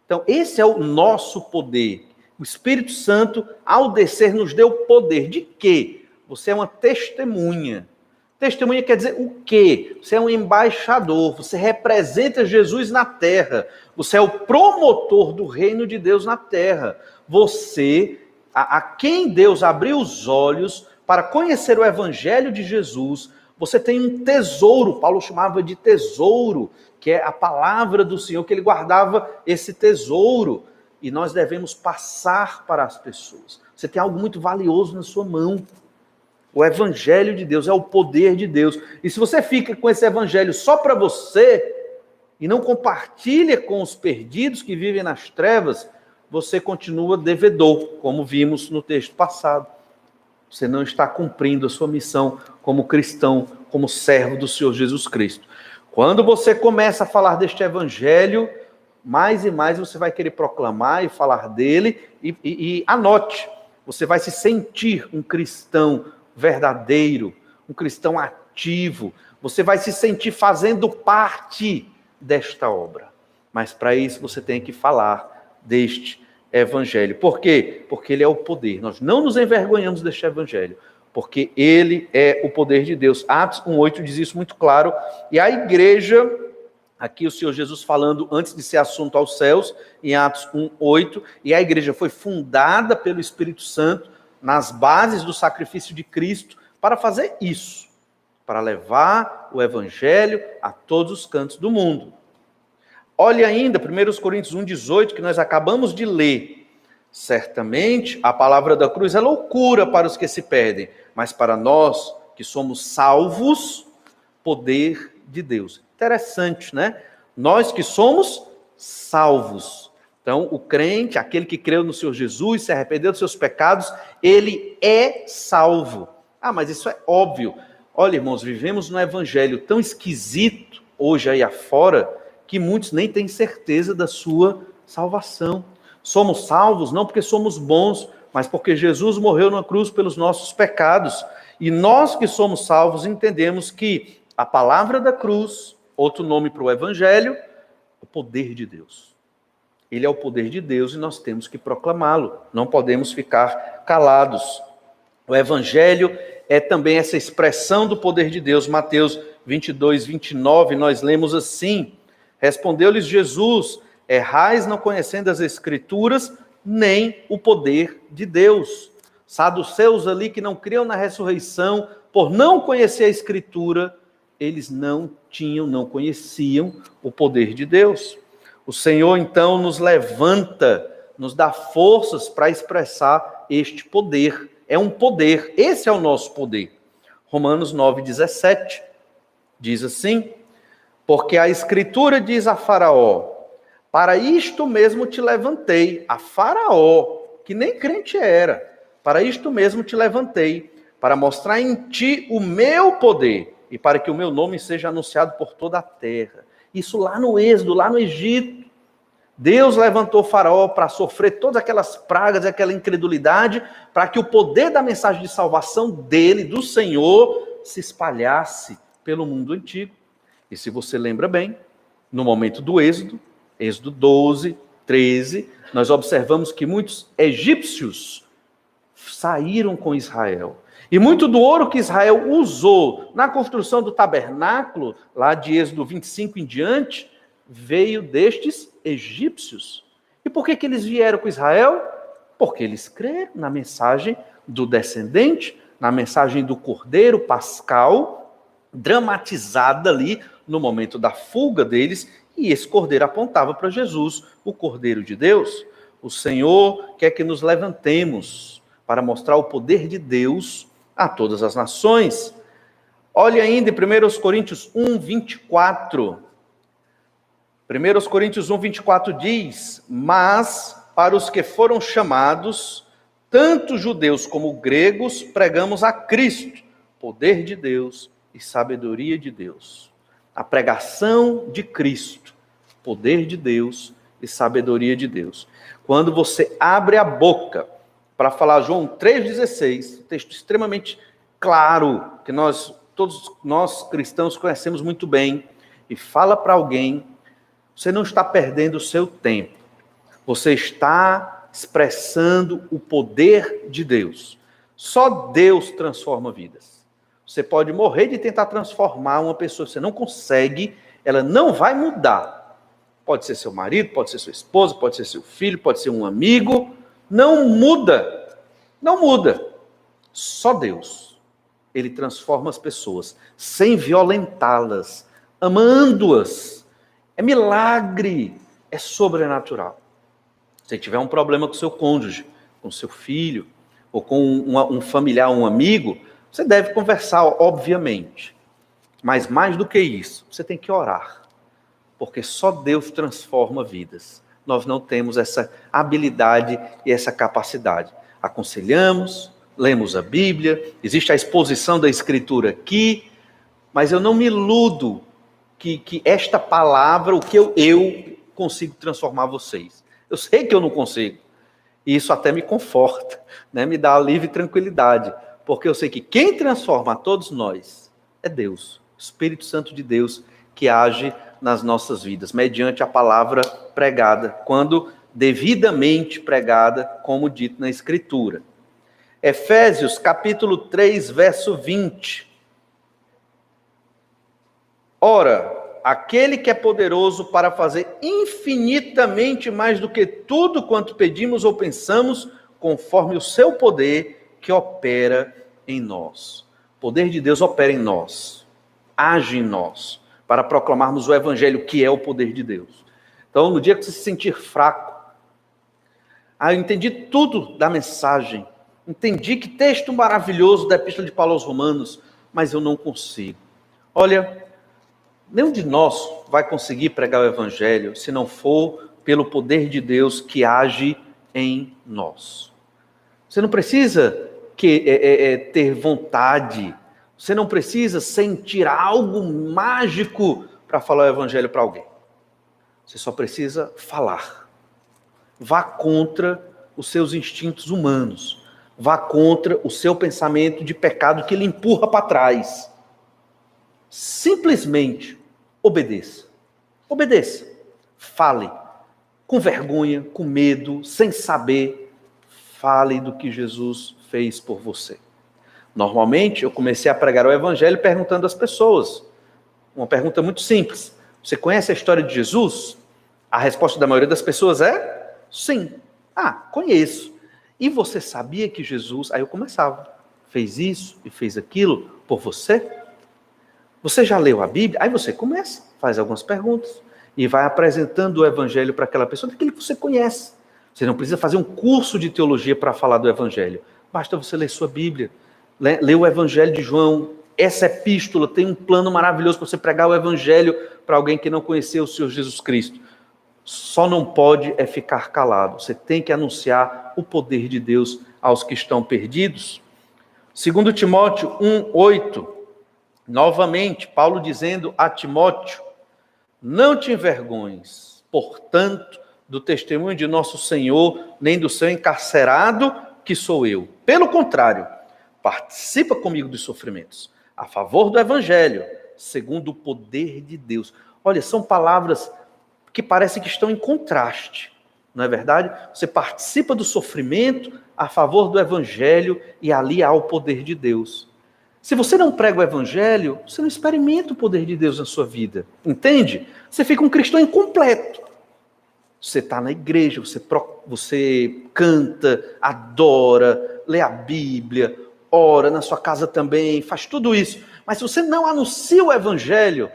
Então, esse é o nosso poder. O Espírito Santo, ao descer, nos deu poder. De quê? Você é uma testemunha. Testemunha quer dizer o quê? Você é um embaixador, você representa Jesus na terra. Você é o promotor do reino de Deus na terra. Você, a quem Deus abriu os olhos para conhecer o evangelho de Jesus, você tem um tesouro. Paulo chamava de tesouro, que é a palavra do Senhor, que ele guardava esse tesouro. E nós devemos passar para as pessoas. Você tem algo muito valioso na sua mão. O evangelho de Deus é o poder de Deus. E se você fica com esse evangelho só para você e não compartilha com os perdidos que vivem nas trevas, você continua devedor, como vimos no texto passado. Você não está cumprindo a sua missão como cristão, como servo do Senhor Jesus Cristo. Quando você começa a falar deste evangelho, mais e mais você vai querer proclamar e falar dele, e anote, você vai se sentir um cristão verdadeiro, um cristão ativo, você vai se sentir fazendo parte desta obra. Mas para isso você tem que falar deste evangelho. Por quê? Porque ele é o poder. Nós não nos envergonhamos deste evangelho, porque ele é o poder de Deus. Atos 1:8 diz isso muito claro. E a igreja, aqui o Senhor Jesus falando antes de ser assunto aos céus, em Atos 1:8, e a igreja foi fundada pelo Espírito Santo nas bases do sacrifício de Cristo para fazer isso, para levar o evangelho a todos os cantos do mundo. Olhe ainda 1 Coríntios 1:18, que nós acabamos de ler. Certamente, a palavra da cruz é loucura para os que se perdem, mas para nós que somos salvos, poder de Deus. Interessante, né? Nós que somos salvos. Então, o crente, aquele que creu no Senhor Jesus, se arrependeu dos seus pecados, ele é salvo. Ah, mas isso é óbvio. Olha, irmãos, vivemos num evangelho tão esquisito, hoje aí afora, que muitos nem têm certeza da sua salvação. Somos salvos não porque somos bons, mas porque Jesus morreu na cruz pelos nossos pecados. E nós que somos salvos entendemos que a palavra da cruz, outro nome para o evangelho, é o poder de Deus. Ele é o poder de Deus e nós temos que proclamá-lo. Não podemos ficar calados. O evangelho é também essa expressão do poder de Deus. Mateus 22, 29, nós lemos assim: respondeu-lhes Jesus: errais não conhecendo as Escrituras, nem o poder de Deus. Saduceus ali que não criam na ressurreição, por não conhecer a Escritura, eles não conheciam o poder de Deus. O Senhor, então, nos levanta, nos dá forças para expressar este poder. É um poder, esse é o nosso poder. Romanos 9,17 diz assim: porque a Escritura diz a Faraó: para isto mesmo te levantei. A Faraó, que nem crente era, para isto mesmo te levantei, para mostrar em ti o meu poder e para que o meu nome seja anunciado por toda a terra. Isso lá no Êxodo, lá no Egito. Deus levantou Faraó para sofrer todas aquelas pragas, aquela incredulidade, para que o poder da mensagem de salvação dele, do Senhor, se espalhasse pelo mundo antigo. E se você lembra bem, no momento do Êxodo, Êxodo 12, 13, nós observamos que muitos egípcios saíram com Israel. E muito do ouro que Israel usou na construção do tabernáculo, lá de Êxodo 25 em diante, veio destes egípcios. E por que eles vieram com Israel? Porque eles creram na mensagem do descendente, na mensagem do Cordeiro Pascal, dramatizada ali no momento da fuga deles, e esse Cordeiro apontava para Jesus, o Cordeiro de Deus. O Senhor quer que nos levantemos para mostrar o poder de Deus a todas as nações. Olhe ainda em 1 Coríntios 1, 24. 1 Coríntios 1, 24 diz: mas para os que foram chamados, tanto judeus como gregos, pregamos a Cristo, poder de Deus e sabedoria de Deus. A pregação de Cristo, poder de Deus e sabedoria de Deus. Quando você abre a boca para falar João 3,16, texto extremamente claro, que todos nós cristãos conhecemos muito bem, e fala para alguém, você não está perdendo o seu tempo. Você está expressando o poder de Deus. Só Deus transforma vidas. Você pode morrer de tentar transformar uma pessoa, você não consegue, ela não vai mudar. Pode ser seu marido, pode ser sua esposa, pode ser seu filho, pode ser um amigo. Não muda. Não muda. Só Deus. Ele transforma as pessoas, sem violentá-las, amando-as. É milagre, é sobrenatural. Se tiver um problema com seu cônjuge, com seu filho, ou com um familiar, um amigo, você deve conversar, obviamente. Mas mais do que isso, você tem que orar. Porque só Deus transforma vidas. Nós não temos essa habilidade e essa capacidade. Aconselhamos, lemos a Bíblia, existe a exposição da Escritura aqui, mas eu não me iludo que esta palavra, o que eu consigo transformar vocês. Eu sei que eu não consigo. E isso até me conforta, né? Me dá alívio e tranquilidade. Porque eu sei que quem transforma a todos nós é Deus, o Espírito Santo de Deus, que age nas nossas vidas, mediante a palavra pregada, quando devidamente pregada, como dito na Escritura. Efésios, capítulo 3, verso 20. Ora, aquele que é poderoso para fazer infinitamente mais do que tudo quanto pedimos ou pensamos, conforme o seu poder que opera em nós. O poder de Deus opera em nós, age em nós, para proclamarmos o evangelho, que é o poder de Deus. Então, no dia que você se sentir fraco, Ah, eu entendi tudo da mensagem. Entendi que texto maravilhoso da Epístola de Paulo aos Romanos, mas eu não consigo. Olha, nenhum de nós vai conseguir pregar o Evangelho se não for pelo poder de Deus que age em nós. Você não precisa ter vontade, você não precisa sentir algo mágico para falar o Evangelho para alguém. Você só precisa falar. Vá contra os seus instintos humanos. Vá contra o seu pensamento de pecado que lhe empurra para trás. Simplesmente obedeça. Obedeça. Fale. Com vergonha, com medo, sem saber. Fale do que Jesus fez por você. Normalmente, eu comecei a pregar o Evangelho perguntando às pessoas. Uma pergunta muito simples. Você conhece a história de Jesus? A resposta da maioria das pessoas é sim. Ah, conheço. E você sabia que Jesus... Aí eu começava. Fez isso e fez aquilo por você? Você já leu a Bíblia? Aí você começa, faz algumas perguntas e vai apresentando o Evangelho para aquela pessoa daquele que você conhece. Você não precisa fazer um curso de teologia para falar do Evangelho. Basta você ler sua Bíblia. Ler o Evangelho de João. Essa epístola tem um plano maravilhoso para você pregar o Evangelho para alguém que não conheceu o Senhor Jesus Cristo. Só não pode ficar calado. Você tem que anunciar o poder de Deus aos que estão perdidos. 2 Timóteo 1:8. Novamente, Paulo dizendo a Timóteo: não te envergonhes, portanto, do testemunho de nosso Senhor, nem do seu encarcerado, que sou eu. Pelo contrário, participa comigo dos sofrimentos, a favor do Evangelho, segundo o poder de Deus. Olha, são palavras que parecem que estão em contraste, não é verdade? Você participa do sofrimento a favor do Evangelho e ali há o poder de Deus. Se você não prega o Evangelho, você não experimenta o poder de Deus na sua vida, entende? Você fica um cristão incompleto. Você está na igreja, você canta, adora, lê a Bíblia, ora na sua casa também, faz tudo isso. Mas se você não anuncia o Evangelho,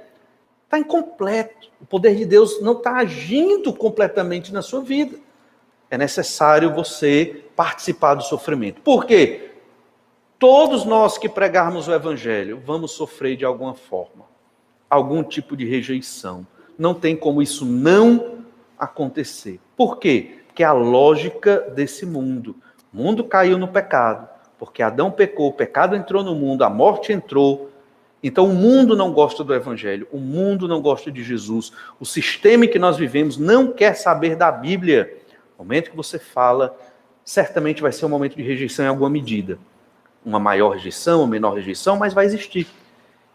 está incompleto. O poder de Deus não está agindo completamente na sua vida. É necessário você participar do sofrimento. Por quê? Todos nós que pregarmos o Evangelho vamos sofrer de alguma forma, algum tipo de rejeição. Não tem como isso não acontecer. Por quê? Porque é a lógica desse mundo. O mundo caiu no pecado, porque Adão pecou, o pecado entrou no mundo, a morte entrou. Então o mundo não gosta do Evangelho, o mundo não gosta de Jesus. O sistema em que nós vivemos não quer saber da Bíblia. O momento que você fala, certamente vai ser um momento de rejeição em alguma medida. Uma maior rejeição, uma menor rejeição, mas vai existir.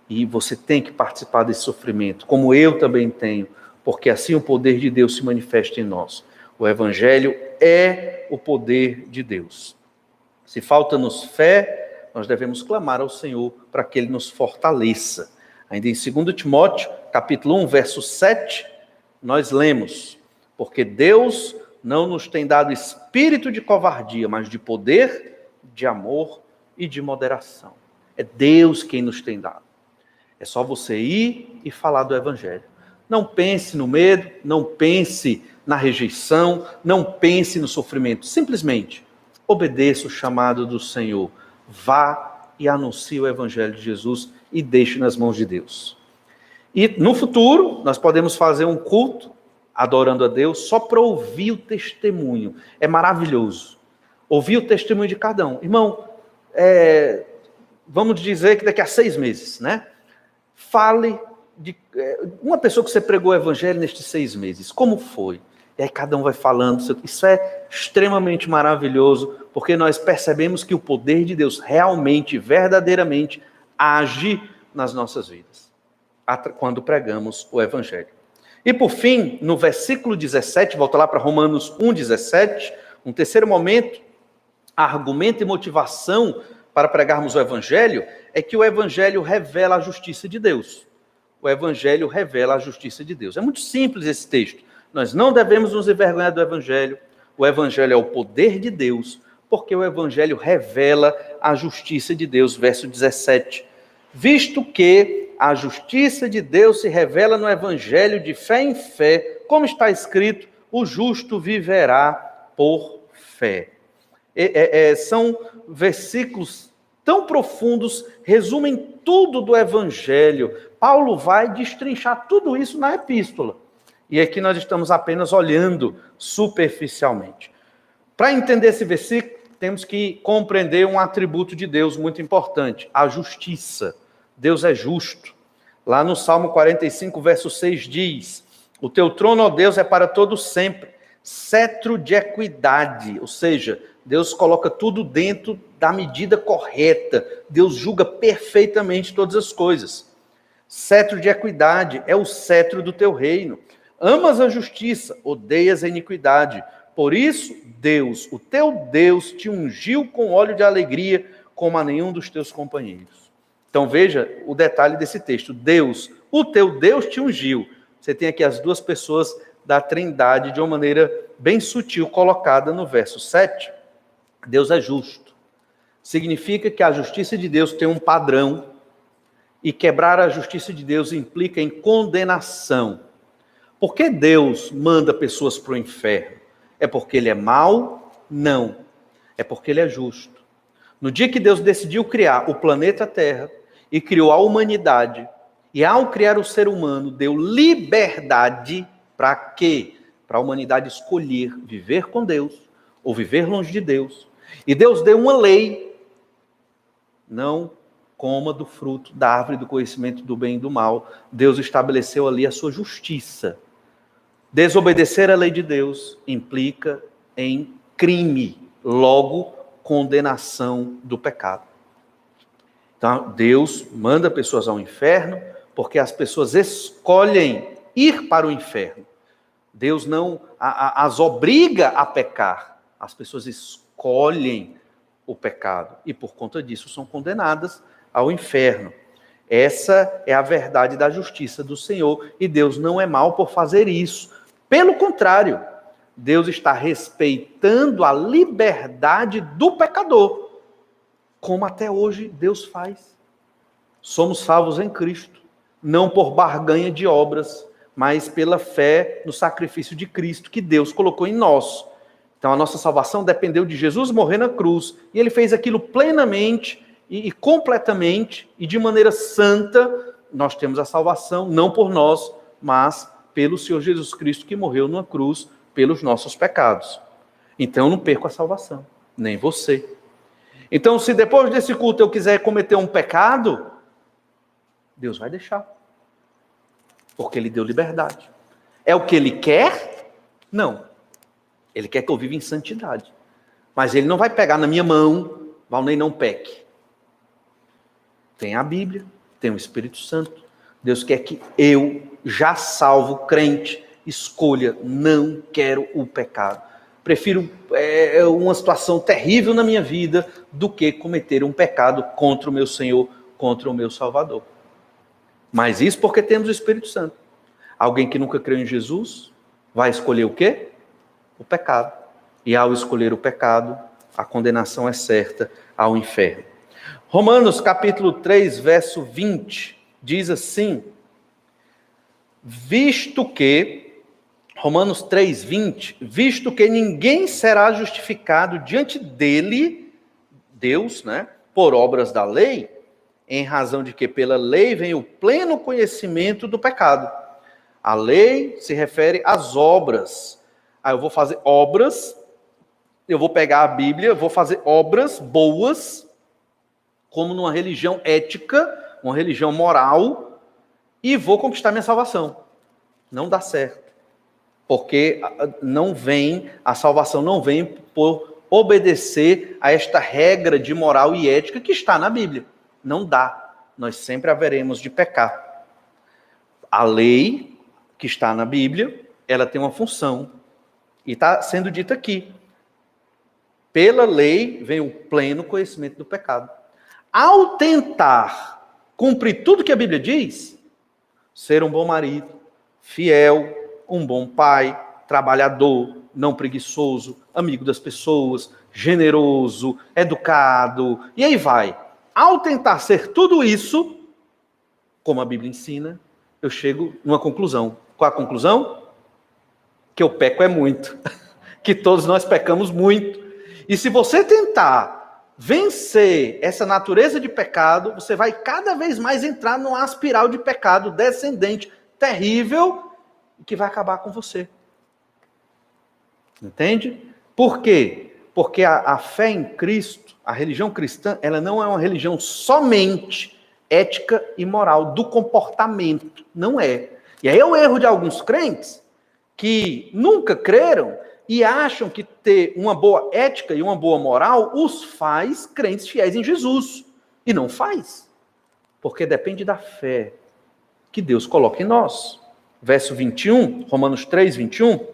E você tem que participar desse sofrimento, como eu também tenho, porque assim o poder de Deus se manifesta em nós. O Evangelho é o poder de Deus. Se falta-nos fé, nós devemos clamar ao Senhor para que Ele nos fortaleça. Ainda em 2 Timóteo, capítulo 1, verso 7, nós lemos: porque Deus não nos tem dado espírito de covardia, mas de poder, de amor e de moderação. É Deus quem nos tem dado. É só você ir e falar do Evangelho. Não pense no medo, não pense na rejeição, não pense no sofrimento. Simplesmente obedeça o chamado do Senhor. Vá e anuncie o Evangelho de Jesus e deixe nas mãos de Deus. E no futuro, nós podemos fazer um culto adorando a Deus só para ouvir o testemunho. É maravilhoso. Ouvir o testemunho de cada um. Irmão, vamos dizer que daqui a 6 meses, né? Fale de uma pessoa que você pregou o Evangelho nestes 6 meses. Como foi? E aí cada um vai falando. Isso é extremamente maravilhoso, porque nós percebemos que o poder de Deus realmente, verdadeiramente, age nas nossas vidas, quando pregamos o Evangelho. E por fim, no versículo 17, volta lá para Romanos 1,17, um terceiro momento, argumento e motivação para pregarmos o Evangelho, é que o Evangelho revela a justiça de Deus. O Evangelho revela a justiça de Deus. É muito simples esse texto. Nós não devemos nos envergonhar do Evangelho. O Evangelho é o poder de Deus, porque o Evangelho revela a justiça de Deus. Verso 17. Visto que a justiça de Deus se revela no Evangelho de fé em fé, como está escrito, o justo viverá por fé. São versículos tão profundos, resumem tudo do Evangelho. Paulo vai destrinchar tudo isso na epístola. E aqui nós estamos apenas olhando superficialmente. Para entender esse versículo, temos que compreender um atributo de Deus muito importante, a justiça. Deus é justo. Lá no Salmo 45, verso 6 diz: o teu trono, ó Deus, é para todo sempre, cetro de equidade, ou seja, Deus coloca tudo dentro da medida correta, Deus julga perfeitamente todas as coisas. Cetro de equidade é o cetro do teu reino. Amas a justiça, odeias a iniquidade. Por isso, Deus, o teu Deus, te ungiu com óleo de alegria, como a nenhum dos teus companheiros. Então veja o detalhe desse texto. Deus, o teu Deus, te ungiu. Você tem aqui as duas pessoas da Trindade de uma maneira bem sutil colocada no verso 7. Deus é justo. Significa que a justiça de Deus tem um padrão, e quebrar a justiça de Deus implica em condenação. Por que Deus manda pessoas para o inferno? É porque ele é mau? Não. É porque ele é justo. No dia que Deus decidiu criar o planeta Terra e criou a humanidade, e ao criar o ser humano, deu liberdade para quê? Para a humanidade escolher viver com Deus ou viver longe de Deus. E Deus deu uma lei: não coma do fruto da árvore do conhecimento do bem e do mal. Deus estabeleceu ali a sua justiça. Desobedecer a lei de Deus implica em crime, logo, condenação do pecado. Então, Deus manda pessoas ao inferno porque as pessoas escolhem ir para o inferno. Deus não as obriga a pecar. As pessoas escolhem o pecado e, por conta disso, são condenadas ao inferno. Essa é a verdade da justiça do Senhor, e Deus não é mau por fazer isso. Pelo contrário, Deus está respeitando a liberdade do pecador, como até hoje Deus faz. Somos salvos em Cristo, não por barganha de obras, mas pela fé no sacrifício de Cristo que Deus colocou em nós. Então a nossa salvação dependeu de Jesus morrer na cruz, e ele fez aquilo plenamente e completamente e de maneira santa. Nós temos a salvação não por nós, mas pelo Senhor Jesus Cristo, que morreu numa cruz pelos nossos pecados. Então eu não perco a salvação, nem você. Então, se depois desse culto eu quiser cometer um pecado, Deus vai deixar, porque ele deu liberdade. É o que ele quer? Não. Ele quer que eu viva em santidade. Mas ele não vai pegar na minha mão: Valnei, não peque. Tem a Bíblia, tem o Espírito Santo. Deus quer que eu, já salvo, crente, escolha: não quero o pecado. Prefiro uma situação terrível na minha vida do que cometer um pecado contra o meu Senhor, contra o meu Salvador. Mas isso porque temos o Espírito Santo. Alguém que nunca creu em Jesus vai escolher o quê? O pecado. E ao escolher o pecado, a condenação é certa ao inferno. Romanos capítulo 3, verso 20, diz assim: Romanos 3, 20, visto que ninguém será justificado diante dele, Deus, por obras da lei, em razão de que pela lei vem o pleno conhecimento do pecado. A lei se refere às obras. Eu vou fazer obras, eu vou pegar a Bíblia, vou fazer obras boas, como numa religião ética, uma religião moral, e vou conquistar minha salvação. Não dá certo. Porque a salvação não vem por obedecer a esta regra de moral e ética que está na Bíblia. Não dá. Nós sempre haveremos de pecar. A lei que está na Bíblia, ela tem uma função. E está sendo dito aqui: pela lei vem o pleno conhecimento do pecado. Ao tentar cumprir tudo que a Bíblia diz, ser um bom marido, fiel, um bom pai, trabalhador, não preguiçoso, amigo das pessoas, generoso, educado, e aí vai. Ao tentar ser tudo isso, como a Bíblia ensina, eu chego numa conclusão. Qual a conclusão? Que eu peco é muito. que todos nós pecamos muito. E se você tentar vencer essa natureza de pecado, você vai cada vez mais entrar numa espiral de pecado descendente, terrível, que vai acabar com você. Entende? Por quê? Porque a fé em Cristo, a religião cristã, ela não é uma religião somente ética e moral, do comportamento. Não é. E aí é o erro de alguns crentes que nunca creram e acham que ter uma boa ética e uma boa moral os faz crentes fiéis em Jesus. E não faz. Porque depende da fé que Deus coloca em nós. Verso 21, Romanos 3, 21.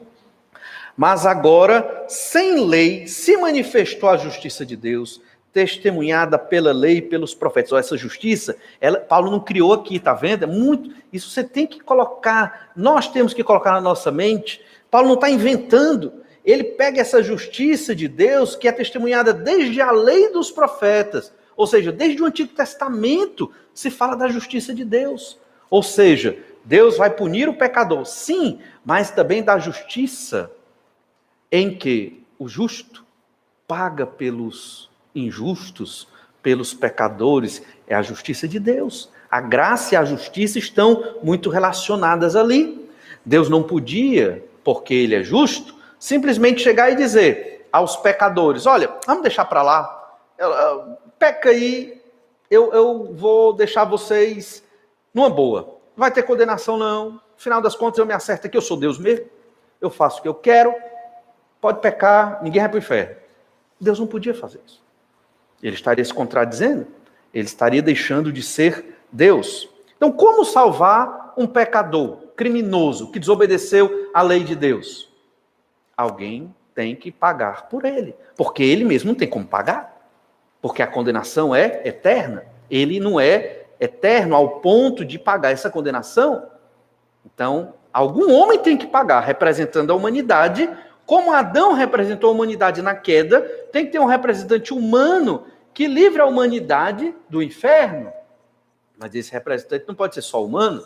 Mas agora, sem lei, se manifestou a justiça de Deus, testemunhada pela lei e pelos profetas. Essa justiça, Paulo não criou aqui, tá vendo? É muito. Isso você tem que colocar, nós temos que colocar na nossa mente. Paulo não está inventando. Ele pega essa justiça de Deus, que é testemunhada desde a lei dos profetas. Ou seja, desde o Antigo Testamento se fala da justiça de Deus. Ou seja, Deus vai punir o pecador, sim, mas também da justiça em que o justo paga pelos injustos, pelos pecadores. É a justiça de Deus. A graça e a justiça estão muito relacionadas ali. Deus não podia, porque ele é justo, simplesmente chegar e dizer aos pecadores: olha, vamos deixar para lá, peca aí, eu vou deixar vocês numa boa. Não vai ter condenação não, no final das contas eu me acerto aqui, eu sou Deus mesmo, eu faço o que eu quero, pode pecar, ninguém vai para o inferno. Deus não podia fazer isso. Ele estaria se contradizendo, ele estaria deixando de ser Deus. Então, como salvar um pecador criminoso que desobedeceu à lei de Deus? Alguém tem que pagar por ele, porque ele mesmo não tem como pagar, porque a condenação é eterna. Ele não é eterno ao ponto de pagar essa condenação. Então, algum homem tem que pagar, representando a humanidade. Como Adão representou a humanidade na queda, tem que ter um representante humano que livre a humanidade do inferno. Mas esse representante não pode ser só humano,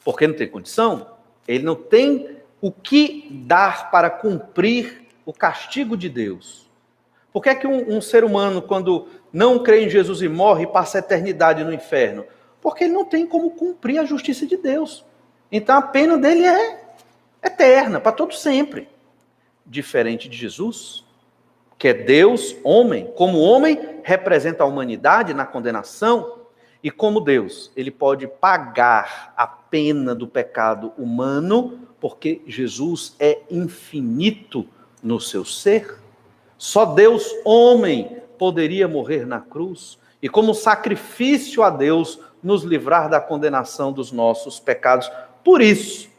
porque não tem condição. Ele não tem o que dar para cumprir o castigo de Deus. Por que é que um ser humano, quando não crê em Jesus e morre, passa a eternidade no inferno? Porque ele não tem como cumprir a justiça de Deus. Então a pena dele é eterna, para todo sempre. Diferente de Jesus, que é Deus, homem. Como homem, representa a humanidade na condenação. E como Deus, ele pode pagar a pena do pecado humano, porque Jesus é infinito no seu ser. Só Deus, homem, poderia morrer na cruz e como sacrifício a Deus nos livrar da condenação dos nossos pecados. Por isso,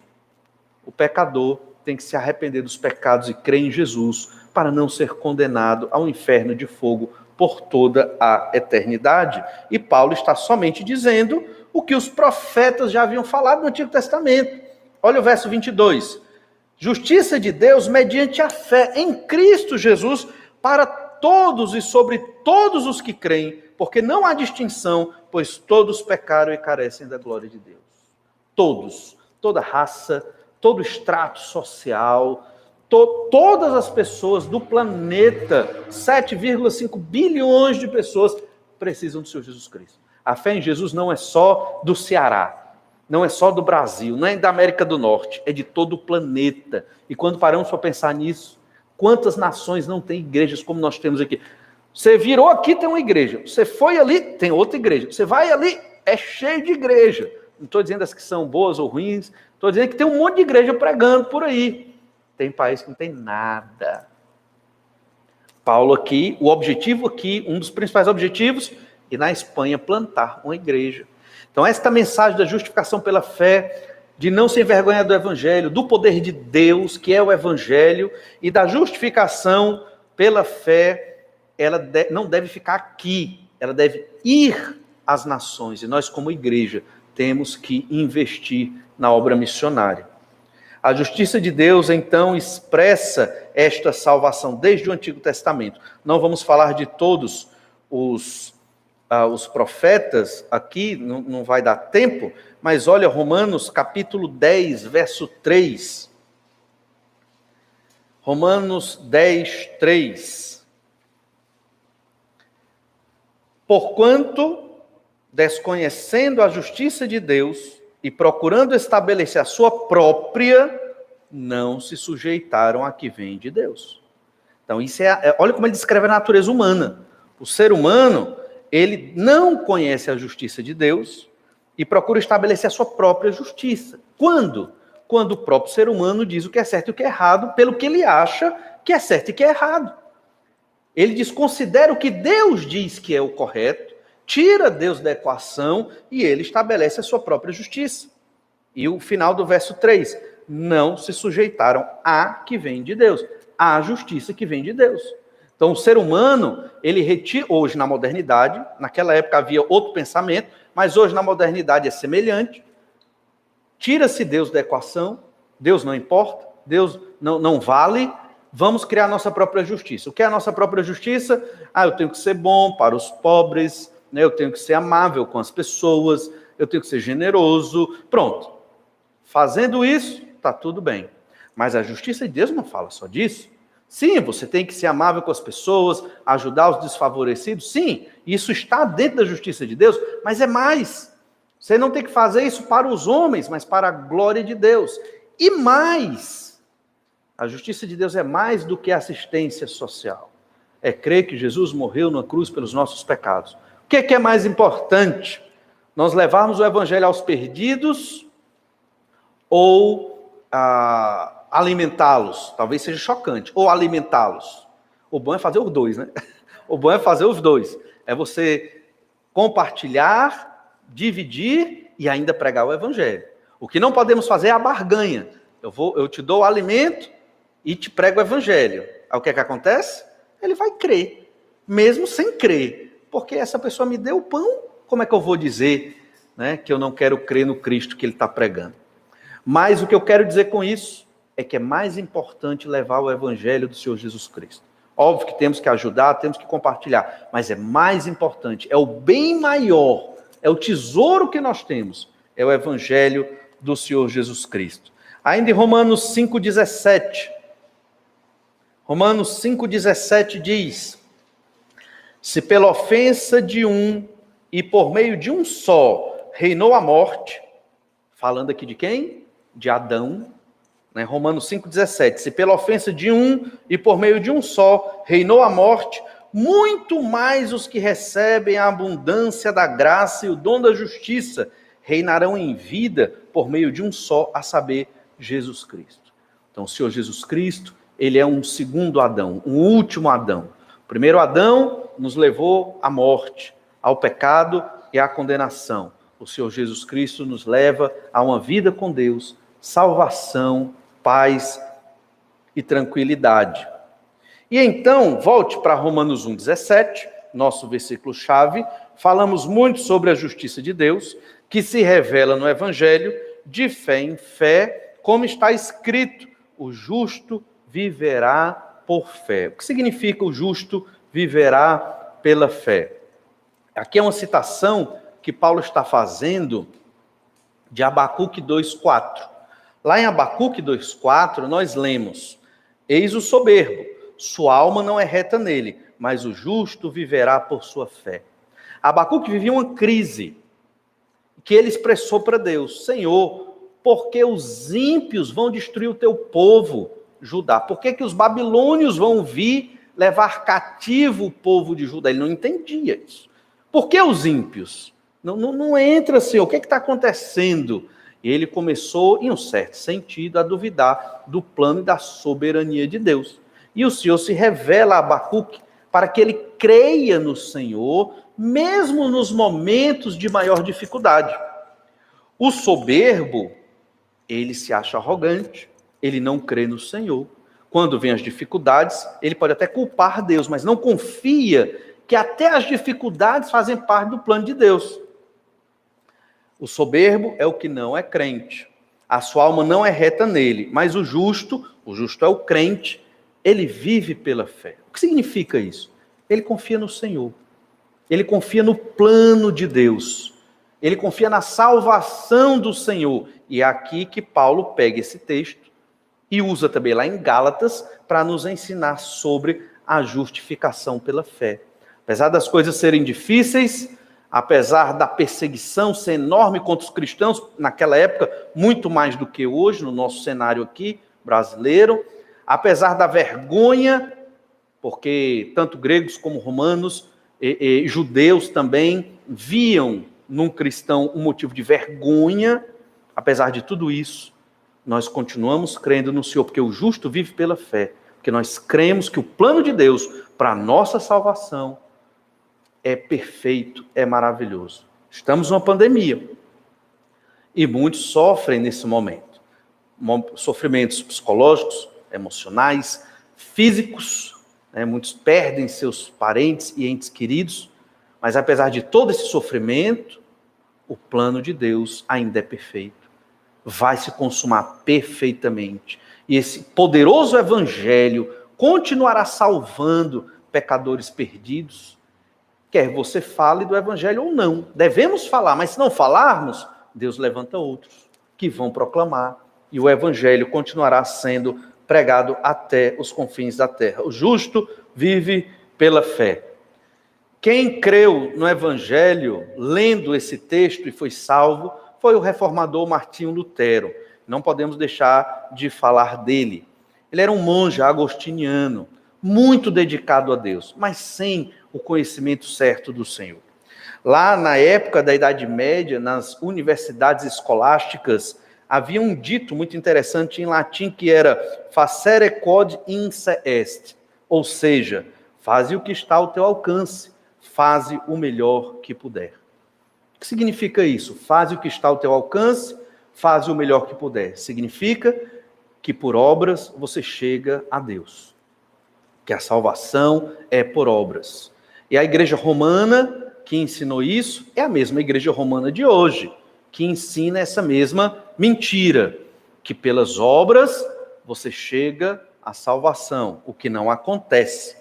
o pecador tem que se arrepender dos pecados e crer em Jesus para não ser condenado ao inferno de fogo por toda a eternidade. E Paulo está somente dizendo o que os profetas já haviam falado no Antigo Testamento. Olha o verso 22. Justiça de Deus mediante a fé em Cristo Jesus para todos e sobre todos os que creem, porque não há distinção, pois todos pecaram e carecem da glória de Deus. Todos, toda raça, todo extrato social, todas as pessoas do planeta, 7,5 bilhões de pessoas precisam do Senhor Jesus Cristo. A fé em Jesus não é só do Ceará, não é só do Brasil, não é da América do Norte, é de todo o planeta. E quando paramos para pensar nisso, quantas nações não têm igrejas como nós temos aqui? Você virou aqui, tem uma igreja. Você foi ali, tem outra igreja. Você vai ali, é cheio de igreja. Não estou dizendo as que são boas ou ruins, estou dizendo que tem um monte de igreja pregando por aí. Tem país que não tem nada. Paulo aqui, o objetivo aqui, um dos principais objetivos, e na Espanha plantar uma igreja. Então esta mensagem da justificação pela fé, de não se envergonhar do evangelho, do poder de Deus, que é o evangelho, e da justificação pela fé, ela não deve ficar aqui, ela deve ir às nações, e nós como igreja temos que investir na obra missionária. A justiça de Deus, então, expressa esta salvação desde o Antigo Testamento. Não vamos falar de todos os profetas aqui, não vai dar tempo, mas olha Romanos capítulo 10, verso 3. Romanos 10, 3. Porquanto, desconhecendo a justiça de Deus e procurando estabelecer a sua própria, não se sujeitaram a que vem de Deus. Então, isso olha como ele descreve a natureza humana. O ser humano, ele não conhece a justiça de Deus e procura estabelecer a sua própria justiça. Quando? Quando o próprio ser humano diz o que é certo e o que é errado, pelo que ele acha que é certo e que é errado. Ele desconsidera o que Deus diz que é o correto, tira Deus da equação e ele estabelece a sua própria justiça. E o final do verso 3, não se sujeitaram à que vem de Deus, à justiça que vem de Deus. Então o ser humano, ele retira, hoje na modernidade, naquela época havia outro pensamento, mas hoje na modernidade é semelhante, tira-se Deus da equação, Deus não importa, Deus não vale, vamos criar a nossa própria justiça. O que é a nossa própria justiça? Eu tenho que ser bom para os pobres, né? Eu tenho que ser amável com as pessoas, eu tenho que ser generoso, pronto. Fazendo isso, está tudo bem. Mas a justiça de Deus não fala só disso. Sim, você tem que ser amável com as pessoas, ajudar os desfavorecidos, sim, isso está dentro da justiça de Deus, mas é mais. Você não tem que fazer isso para os homens, mas para a glória de Deus. E mais, a justiça de Deus é mais do que assistência social. É crer que Jesus morreu na cruz pelos nossos pecados. O que é mais importante? Nós levarmos o evangelho aos perdidos ou alimentá-los? Talvez seja chocante. Ou alimentá-los. O bom é fazer os dois, né? O bom é fazer os dois. É você compartilhar, dividir e ainda pregar o evangelho. O que não podemos fazer é a barganha. Eu te dou o alimento e te prego o evangelho. Aí o que é que acontece? Ele vai crer, mesmo sem crer. Porque essa pessoa me deu o pão, como é que eu vou dizer, né, que eu não quero crer no Cristo que ele está pregando? Mas o que eu quero dizer com isso é que é mais importante levar o evangelho do Senhor Jesus Cristo. Óbvio que temos que ajudar, temos que compartilhar, mas é mais importante, é o bem maior, é o tesouro que nós temos, é o evangelho do Senhor Jesus Cristo. Ainda em Romanos 5,17. Romanos 5,17 diz: se pela ofensa de um e por meio de um só reinou a morte, falando aqui de quem? De Adão, né? Romanos 5,17, se pela ofensa de um e por meio de um só reinou a morte, muito mais os que recebem a abundância da graça e o dom da justiça reinarão em vida por meio de um só, a saber, Jesus Cristo. Então o Senhor Jesus Cristo, ele é um segundo Adão, um último Adão. O primeiro Adão nos levou à morte, ao pecado e à condenação. O Senhor Jesus Cristo nos leva a uma vida com Deus, salvação, paz e tranquilidade. E então, volte para Romanos 1,17, nosso versículo-chave. Falamos muito sobre a justiça de Deus, que se revela no Evangelho, de fé em fé, como está escrito: o justo viverá por fé. O que significa o justo viverá pela fé? Aqui é uma citação que Paulo está fazendo de Abacuque 2,4. Lá em Abacuque 2,4 nós lemos: eis o soberbo, sua alma não é reta nele, mas o justo viverá por sua fé. Abacuque vivia uma crise que ele expressou para Deus: Senhor, por que os ímpios vão destruir o teu povo, Judá? Por que os babilônios vão vir levar cativo o povo de Judá? Ele não entendia isso. Por que os ímpios? Não entra, Senhor, o que está acontecendo? E ele começou, em um certo sentido, a duvidar do plano e da soberania de Deus. E o Senhor se revela a Abacuque para que ele creia no Senhor, mesmo nos momentos de maior dificuldade. O soberbo, ele se acha arrogante, ele não crê no Senhor. Quando vem as dificuldades, ele pode até culpar Deus, mas não confia que até as dificuldades fazem parte do plano de Deus. O soberbo é o que não é crente. A sua alma não é reta nele, mas o justo é o crente, ele vive pela fé. O que significa isso? Ele confia no Senhor. Ele confia no plano de Deus. Ele confia na salvação do Senhor. E é aqui que Paulo pega esse texto E usa também lá em Gálatas para nos ensinar sobre a justificação pela fé. Apesar das coisas serem difíceis, apesar da perseguição ser enorme contra os cristãos, naquela época, muito mais do que hoje, no nosso cenário aqui, brasileiro, apesar da vergonha, porque tanto gregos como romanos e judeus também viam num cristão um motivo de vergonha, apesar de tudo isso, nós continuamos crendo no Senhor, porque o justo vive pela fé, porque nós cremos que o plano de Deus para a nossa salvação é perfeito, é maravilhoso. Estamos numa pandemia e muitos sofrem nesse momento. Sofrimentos psicológicos, emocionais, físicos, né? Muitos perdem seus parentes e entes queridos, mas apesar de todo esse sofrimento, o plano de Deus ainda é perfeito. Vai se consumar perfeitamente. E esse poderoso evangelho continuará salvando pecadores perdidos, quer você fale do evangelho ou não. Devemos falar, mas se não falarmos, Deus levanta outros que vão proclamar. E o evangelho continuará sendo pregado até os confins da terra. O justo vive pela fé. Quem creu no evangelho, lendo esse texto e foi salvo, foi o reformador Martinho Lutero. Não podemos deixar de falar dele. Ele era um monge agostiniano, muito dedicado a Deus, mas sem o conhecimento certo do Senhor. Lá na época da Idade Média, nas universidades escolásticas, havia um dito muito interessante em latim que era facere quod inse est, ou seja, faze o que está ao teu alcance, faze o melhor que puder. O que significa isso? Faze o que está ao teu alcance, faze o melhor que puder. Significa que por obras você chega a Deus, que a salvação é por obras. E a igreja romana que ensinou isso é a mesma igreja romana de hoje, que ensina essa mesma mentira, que pelas obras você chega à salvação, o que não acontece.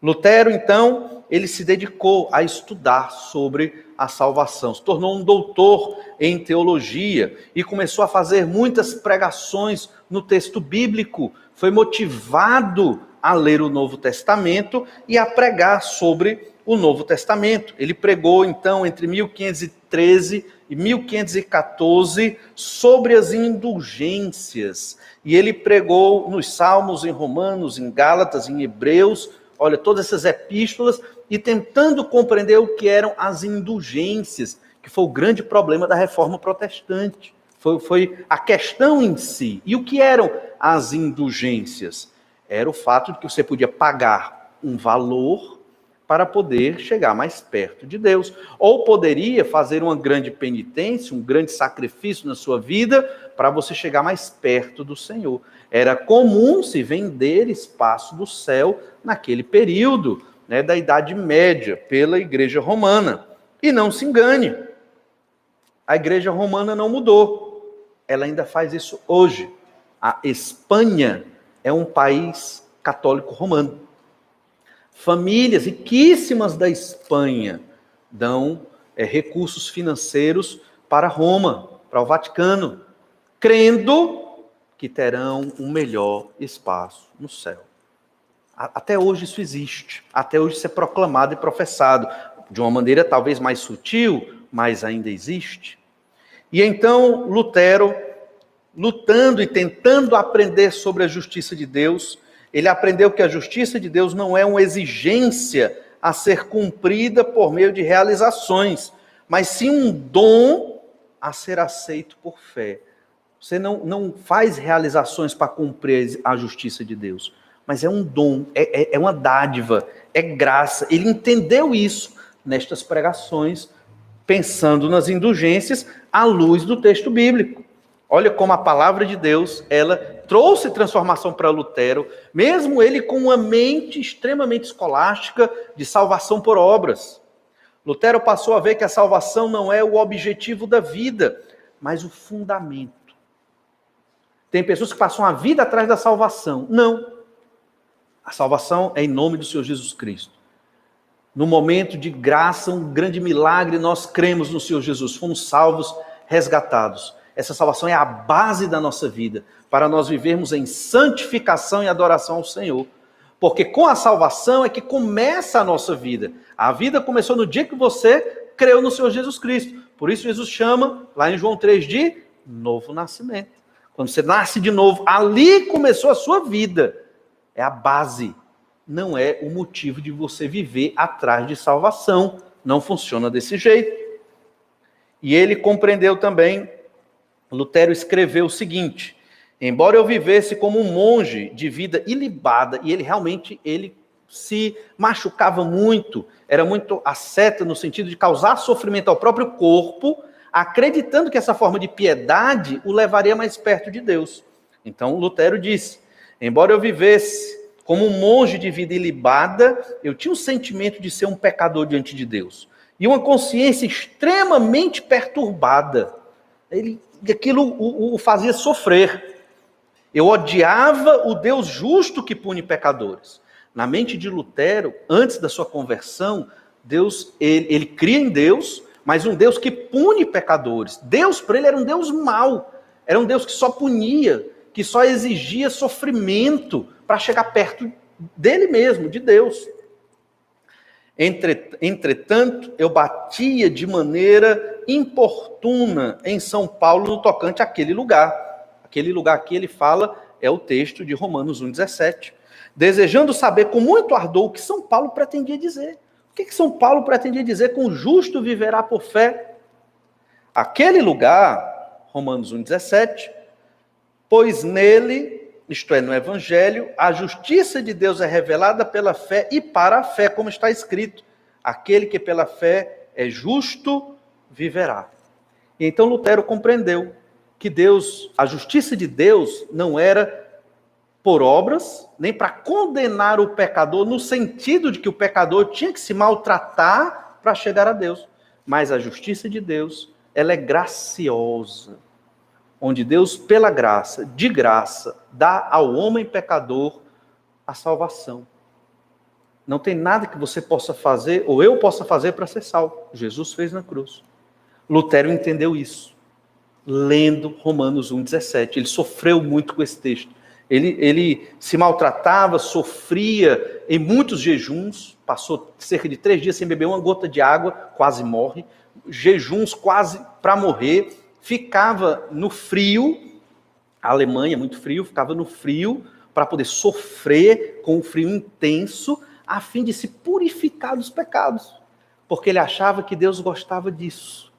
Lutero, então, ele se dedicou a estudar sobre a salvação, se tornou um doutor em teologia e começou a fazer muitas pregações no texto bíblico, foi motivado a ler o Novo Testamento e a pregar sobre o Novo Testamento. Ele pregou, então, entre 1513 e 1514 sobre as indulgências. E ele pregou nos Salmos, em Romanos, em Gálatas, em Hebreus, olha, todas essas epístolas, e tentando compreender o que eram as indulgências, que foi o grande problema da Reforma Protestante. Foi a questão em si. E o que eram as indulgências? Era o fato de que você podia pagar um valor para poder chegar mais perto de Deus. Ou poderia fazer uma grande penitência, um grande sacrifício na sua vida, para você chegar mais perto do Senhor. Era comum se vender espaço do céu naquele período, né, da Idade Média, pela Igreja Romana. E não se engane, a Igreja Romana não mudou. Ela ainda faz isso hoje. A Espanha é um país católico romano. Famílias riquíssimas da Espanha dão recursos financeiros para Roma, para o Vaticano, crendo que terão um melhor espaço no céu. Até hoje isso existe, até hoje isso é proclamado e professado, de uma maneira talvez mais sutil, mas ainda existe. E então Lutero, lutando e tentando aprender sobre a justiça de Deus, ele aprendeu que a justiça de Deus não é uma exigência a ser cumprida por meio de realizações, mas sim um dom a ser aceito por fé. Você não faz realizações para cumprir a justiça de Deus, mas é um dom, é uma dádiva, é graça. Ele entendeu isso nestas pregações, pensando nas indulgências à luz do texto bíblico. Olha como a palavra de Deus, ela trouxe transformação para Lutero, mesmo ele com uma mente extremamente escolástica de salvação por obras. Lutero passou a ver que a salvação não é o objetivo da vida, mas o fundamento. Tem pessoas que passam a vida atrás da salvação. Não. A salvação é em nome do Senhor Jesus Cristo. No momento de graça, um grande milagre, nós cremos no Senhor Jesus. Fomos salvos, resgatados. Essa salvação é a base da nossa vida, para nós vivermos em santificação e adoração ao Senhor. Porque com a salvação é que começa a nossa vida. A vida começou no dia que você creu no Senhor Jesus Cristo. Por isso Jesus chama, lá em João 3, de novo nascimento. Quando você nasce de novo, ali começou a sua vida. É a base. Não é o motivo de você viver atrás de salvação. Não funciona desse jeito. E ele compreendeu também, Lutero escreveu o seguinte: embora eu vivesse como um monge de vida ilibada, e ele realmente se machucava muito, era muito asceta no sentido de causar sofrimento ao próprio corpo, acreditando que essa forma de piedade o levaria mais perto de Deus. Então Lutero disse: embora eu vivesse como um monge de vida ilibada, eu tinha um sentimento de ser um pecador diante de Deus. E uma consciência extremamente perturbada. Aquilo o fazia sofrer. Eu odiava o Deus justo que pune pecadores. Na mente de Lutero, antes da sua conversão, Deus, ele cria em Deus, mas um Deus que pune pecadores. Deus, para ele, era um Deus mau. Era um Deus que só punia, que só exigia sofrimento para chegar perto dele mesmo, de Deus. Entretanto, eu batia de maneira importuna em São Paulo no tocante àquele lugar. Aquele lugar que ele fala é o texto de Romanos 1,17. Desejando saber com muito ardor o que São Paulo pretendia dizer. O que São Paulo pretendia dizer com o justo viverá por fé? Aquele lugar, Romanos 1,17, pois nele, isto é, no Evangelho, a justiça de Deus é revelada pela fé e para a fé, como está escrito: aquele que pela fé é justo, viverá. E então Lutero compreendeu que Deus, a justiça de Deus não era por obras, nem para condenar o pecador, no sentido de que o pecador tinha que se maltratar para chegar a Deus. Mas a justiça de Deus, ela é graciosa. Onde Deus, pela graça, de graça, dá ao homem pecador a salvação. Não tem nada que você possa fazer, ou eu possa fazer para ser salvo. Jesus fez na cruz. Lutero entendeu isso, lendo Romanos 1,17. Ele sofreu muito com esse texto. Ele se maltratava, sofria em muitos jejuns, passou cerca de 3 dias sem beber uma gota de água, quase morre. Jejuns quase para morrer. Ficava no frio, a Alemanha, muito frio, ficava no frio para poder sofrer com um frio intenso, a fim de se purificar dos pecados, porque ele achava que Deus gostava disso.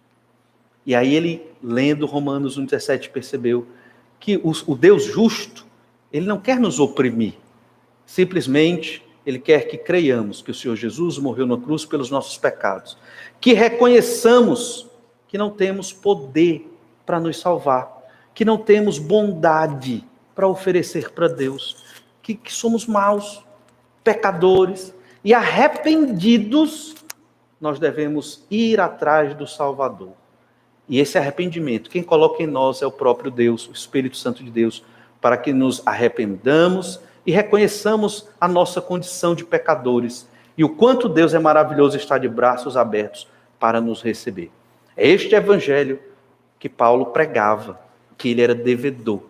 E aí ele, lendo Romanos 1,17, percebeu que o Deus justo, ele não quer nos oprimir, simplesmente ele quer que creiamos que o Senhor Jesus morreu na cruz pelos nossos pecados, que reconheçamos que não temos poder para nos salvar, que não temos bondade para oferecer para Deus, que somos maus, pecadores, e arrependidos, nós devemos ir atrás do Salvador. E esse arrependimento, quem coloca em nós é o próprio Deus, o Espírito Santo de Deus, para que nos arrependamos e reconheçamos a nossa condição de pecadores, e o quanto Deus é maravilhoso estar de braços abertos para nos receber. É este evangelho que Paulo pregava, que ele era devedor.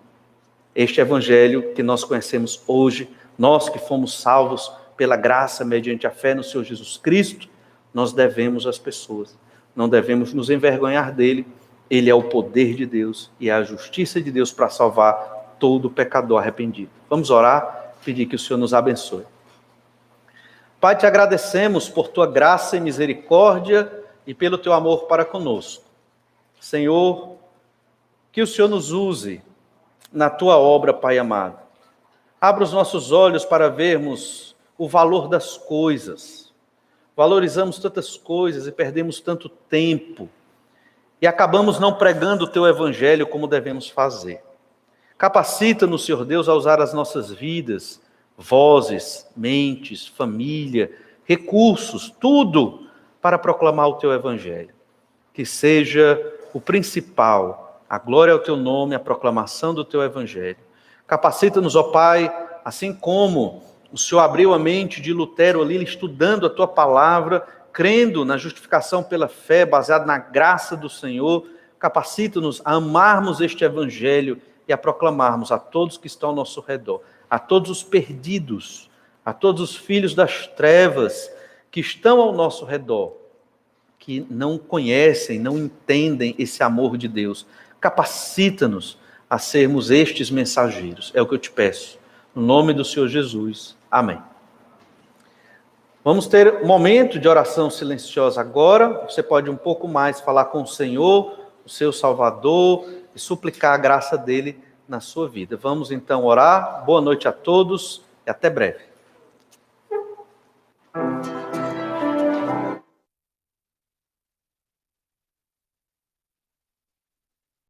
Este evangelho que nós conhecemos hoje, nós que fomos salvos pela graça mediante a fé no Senhor Jesus Cristo, nós devemos às pessoas. Não devemos nos envergonhar dele. Ele é o poder de Deus e é a justiça de Deus para salvar todo pecador arrependido. Vamos orar, pedir que o Senhor nos abençoe. Pai, te agradecemos por tua graça e misericórdia e pelo teu amor para conosco. Senhor, que o Senhor nos use na tua obra, Pai amado. Abra os nossos olhos para vermos o valor das coisas. Valorizamos tantas coisas e perdemos tanto tempo. E acabamos não pregando o teu evangelho como devemos fazer. Capacita-nos, Senhor Deus, a usar as nossas vidas, vozes, mentes, família, recursos, tudo para proclamar o teu evangelho. Que seja o principal, a glória ao teu nome, a proclamação do teu evangelho. Capacita-nos, ó Pai, assim como o Senhor abriu a mente de Lutero ali, estudando a tua palavra, crendo na justificação pela fé, baseado na graça do Senhor, capacita-nos a amarmos este evangelho e a proclamarmos a todos que estão ao nosso redor, a todos os perdidos, a todos os filhos das trevas que estão ao nosso redor, que não conhecem, não entendem esse amor de Deus. Capacita-nos a sermos estes mensageiros. É o que eu te peço. No nome do Senhor Jesus. Amém. Vamos ter um momento de oração silenciosa agora. Você pode um pouco mais falar com o Senhor, o seu Salvador, e suplicar a graça dele na sua vida. Vamos então orar. Boa noite a todos e até breve.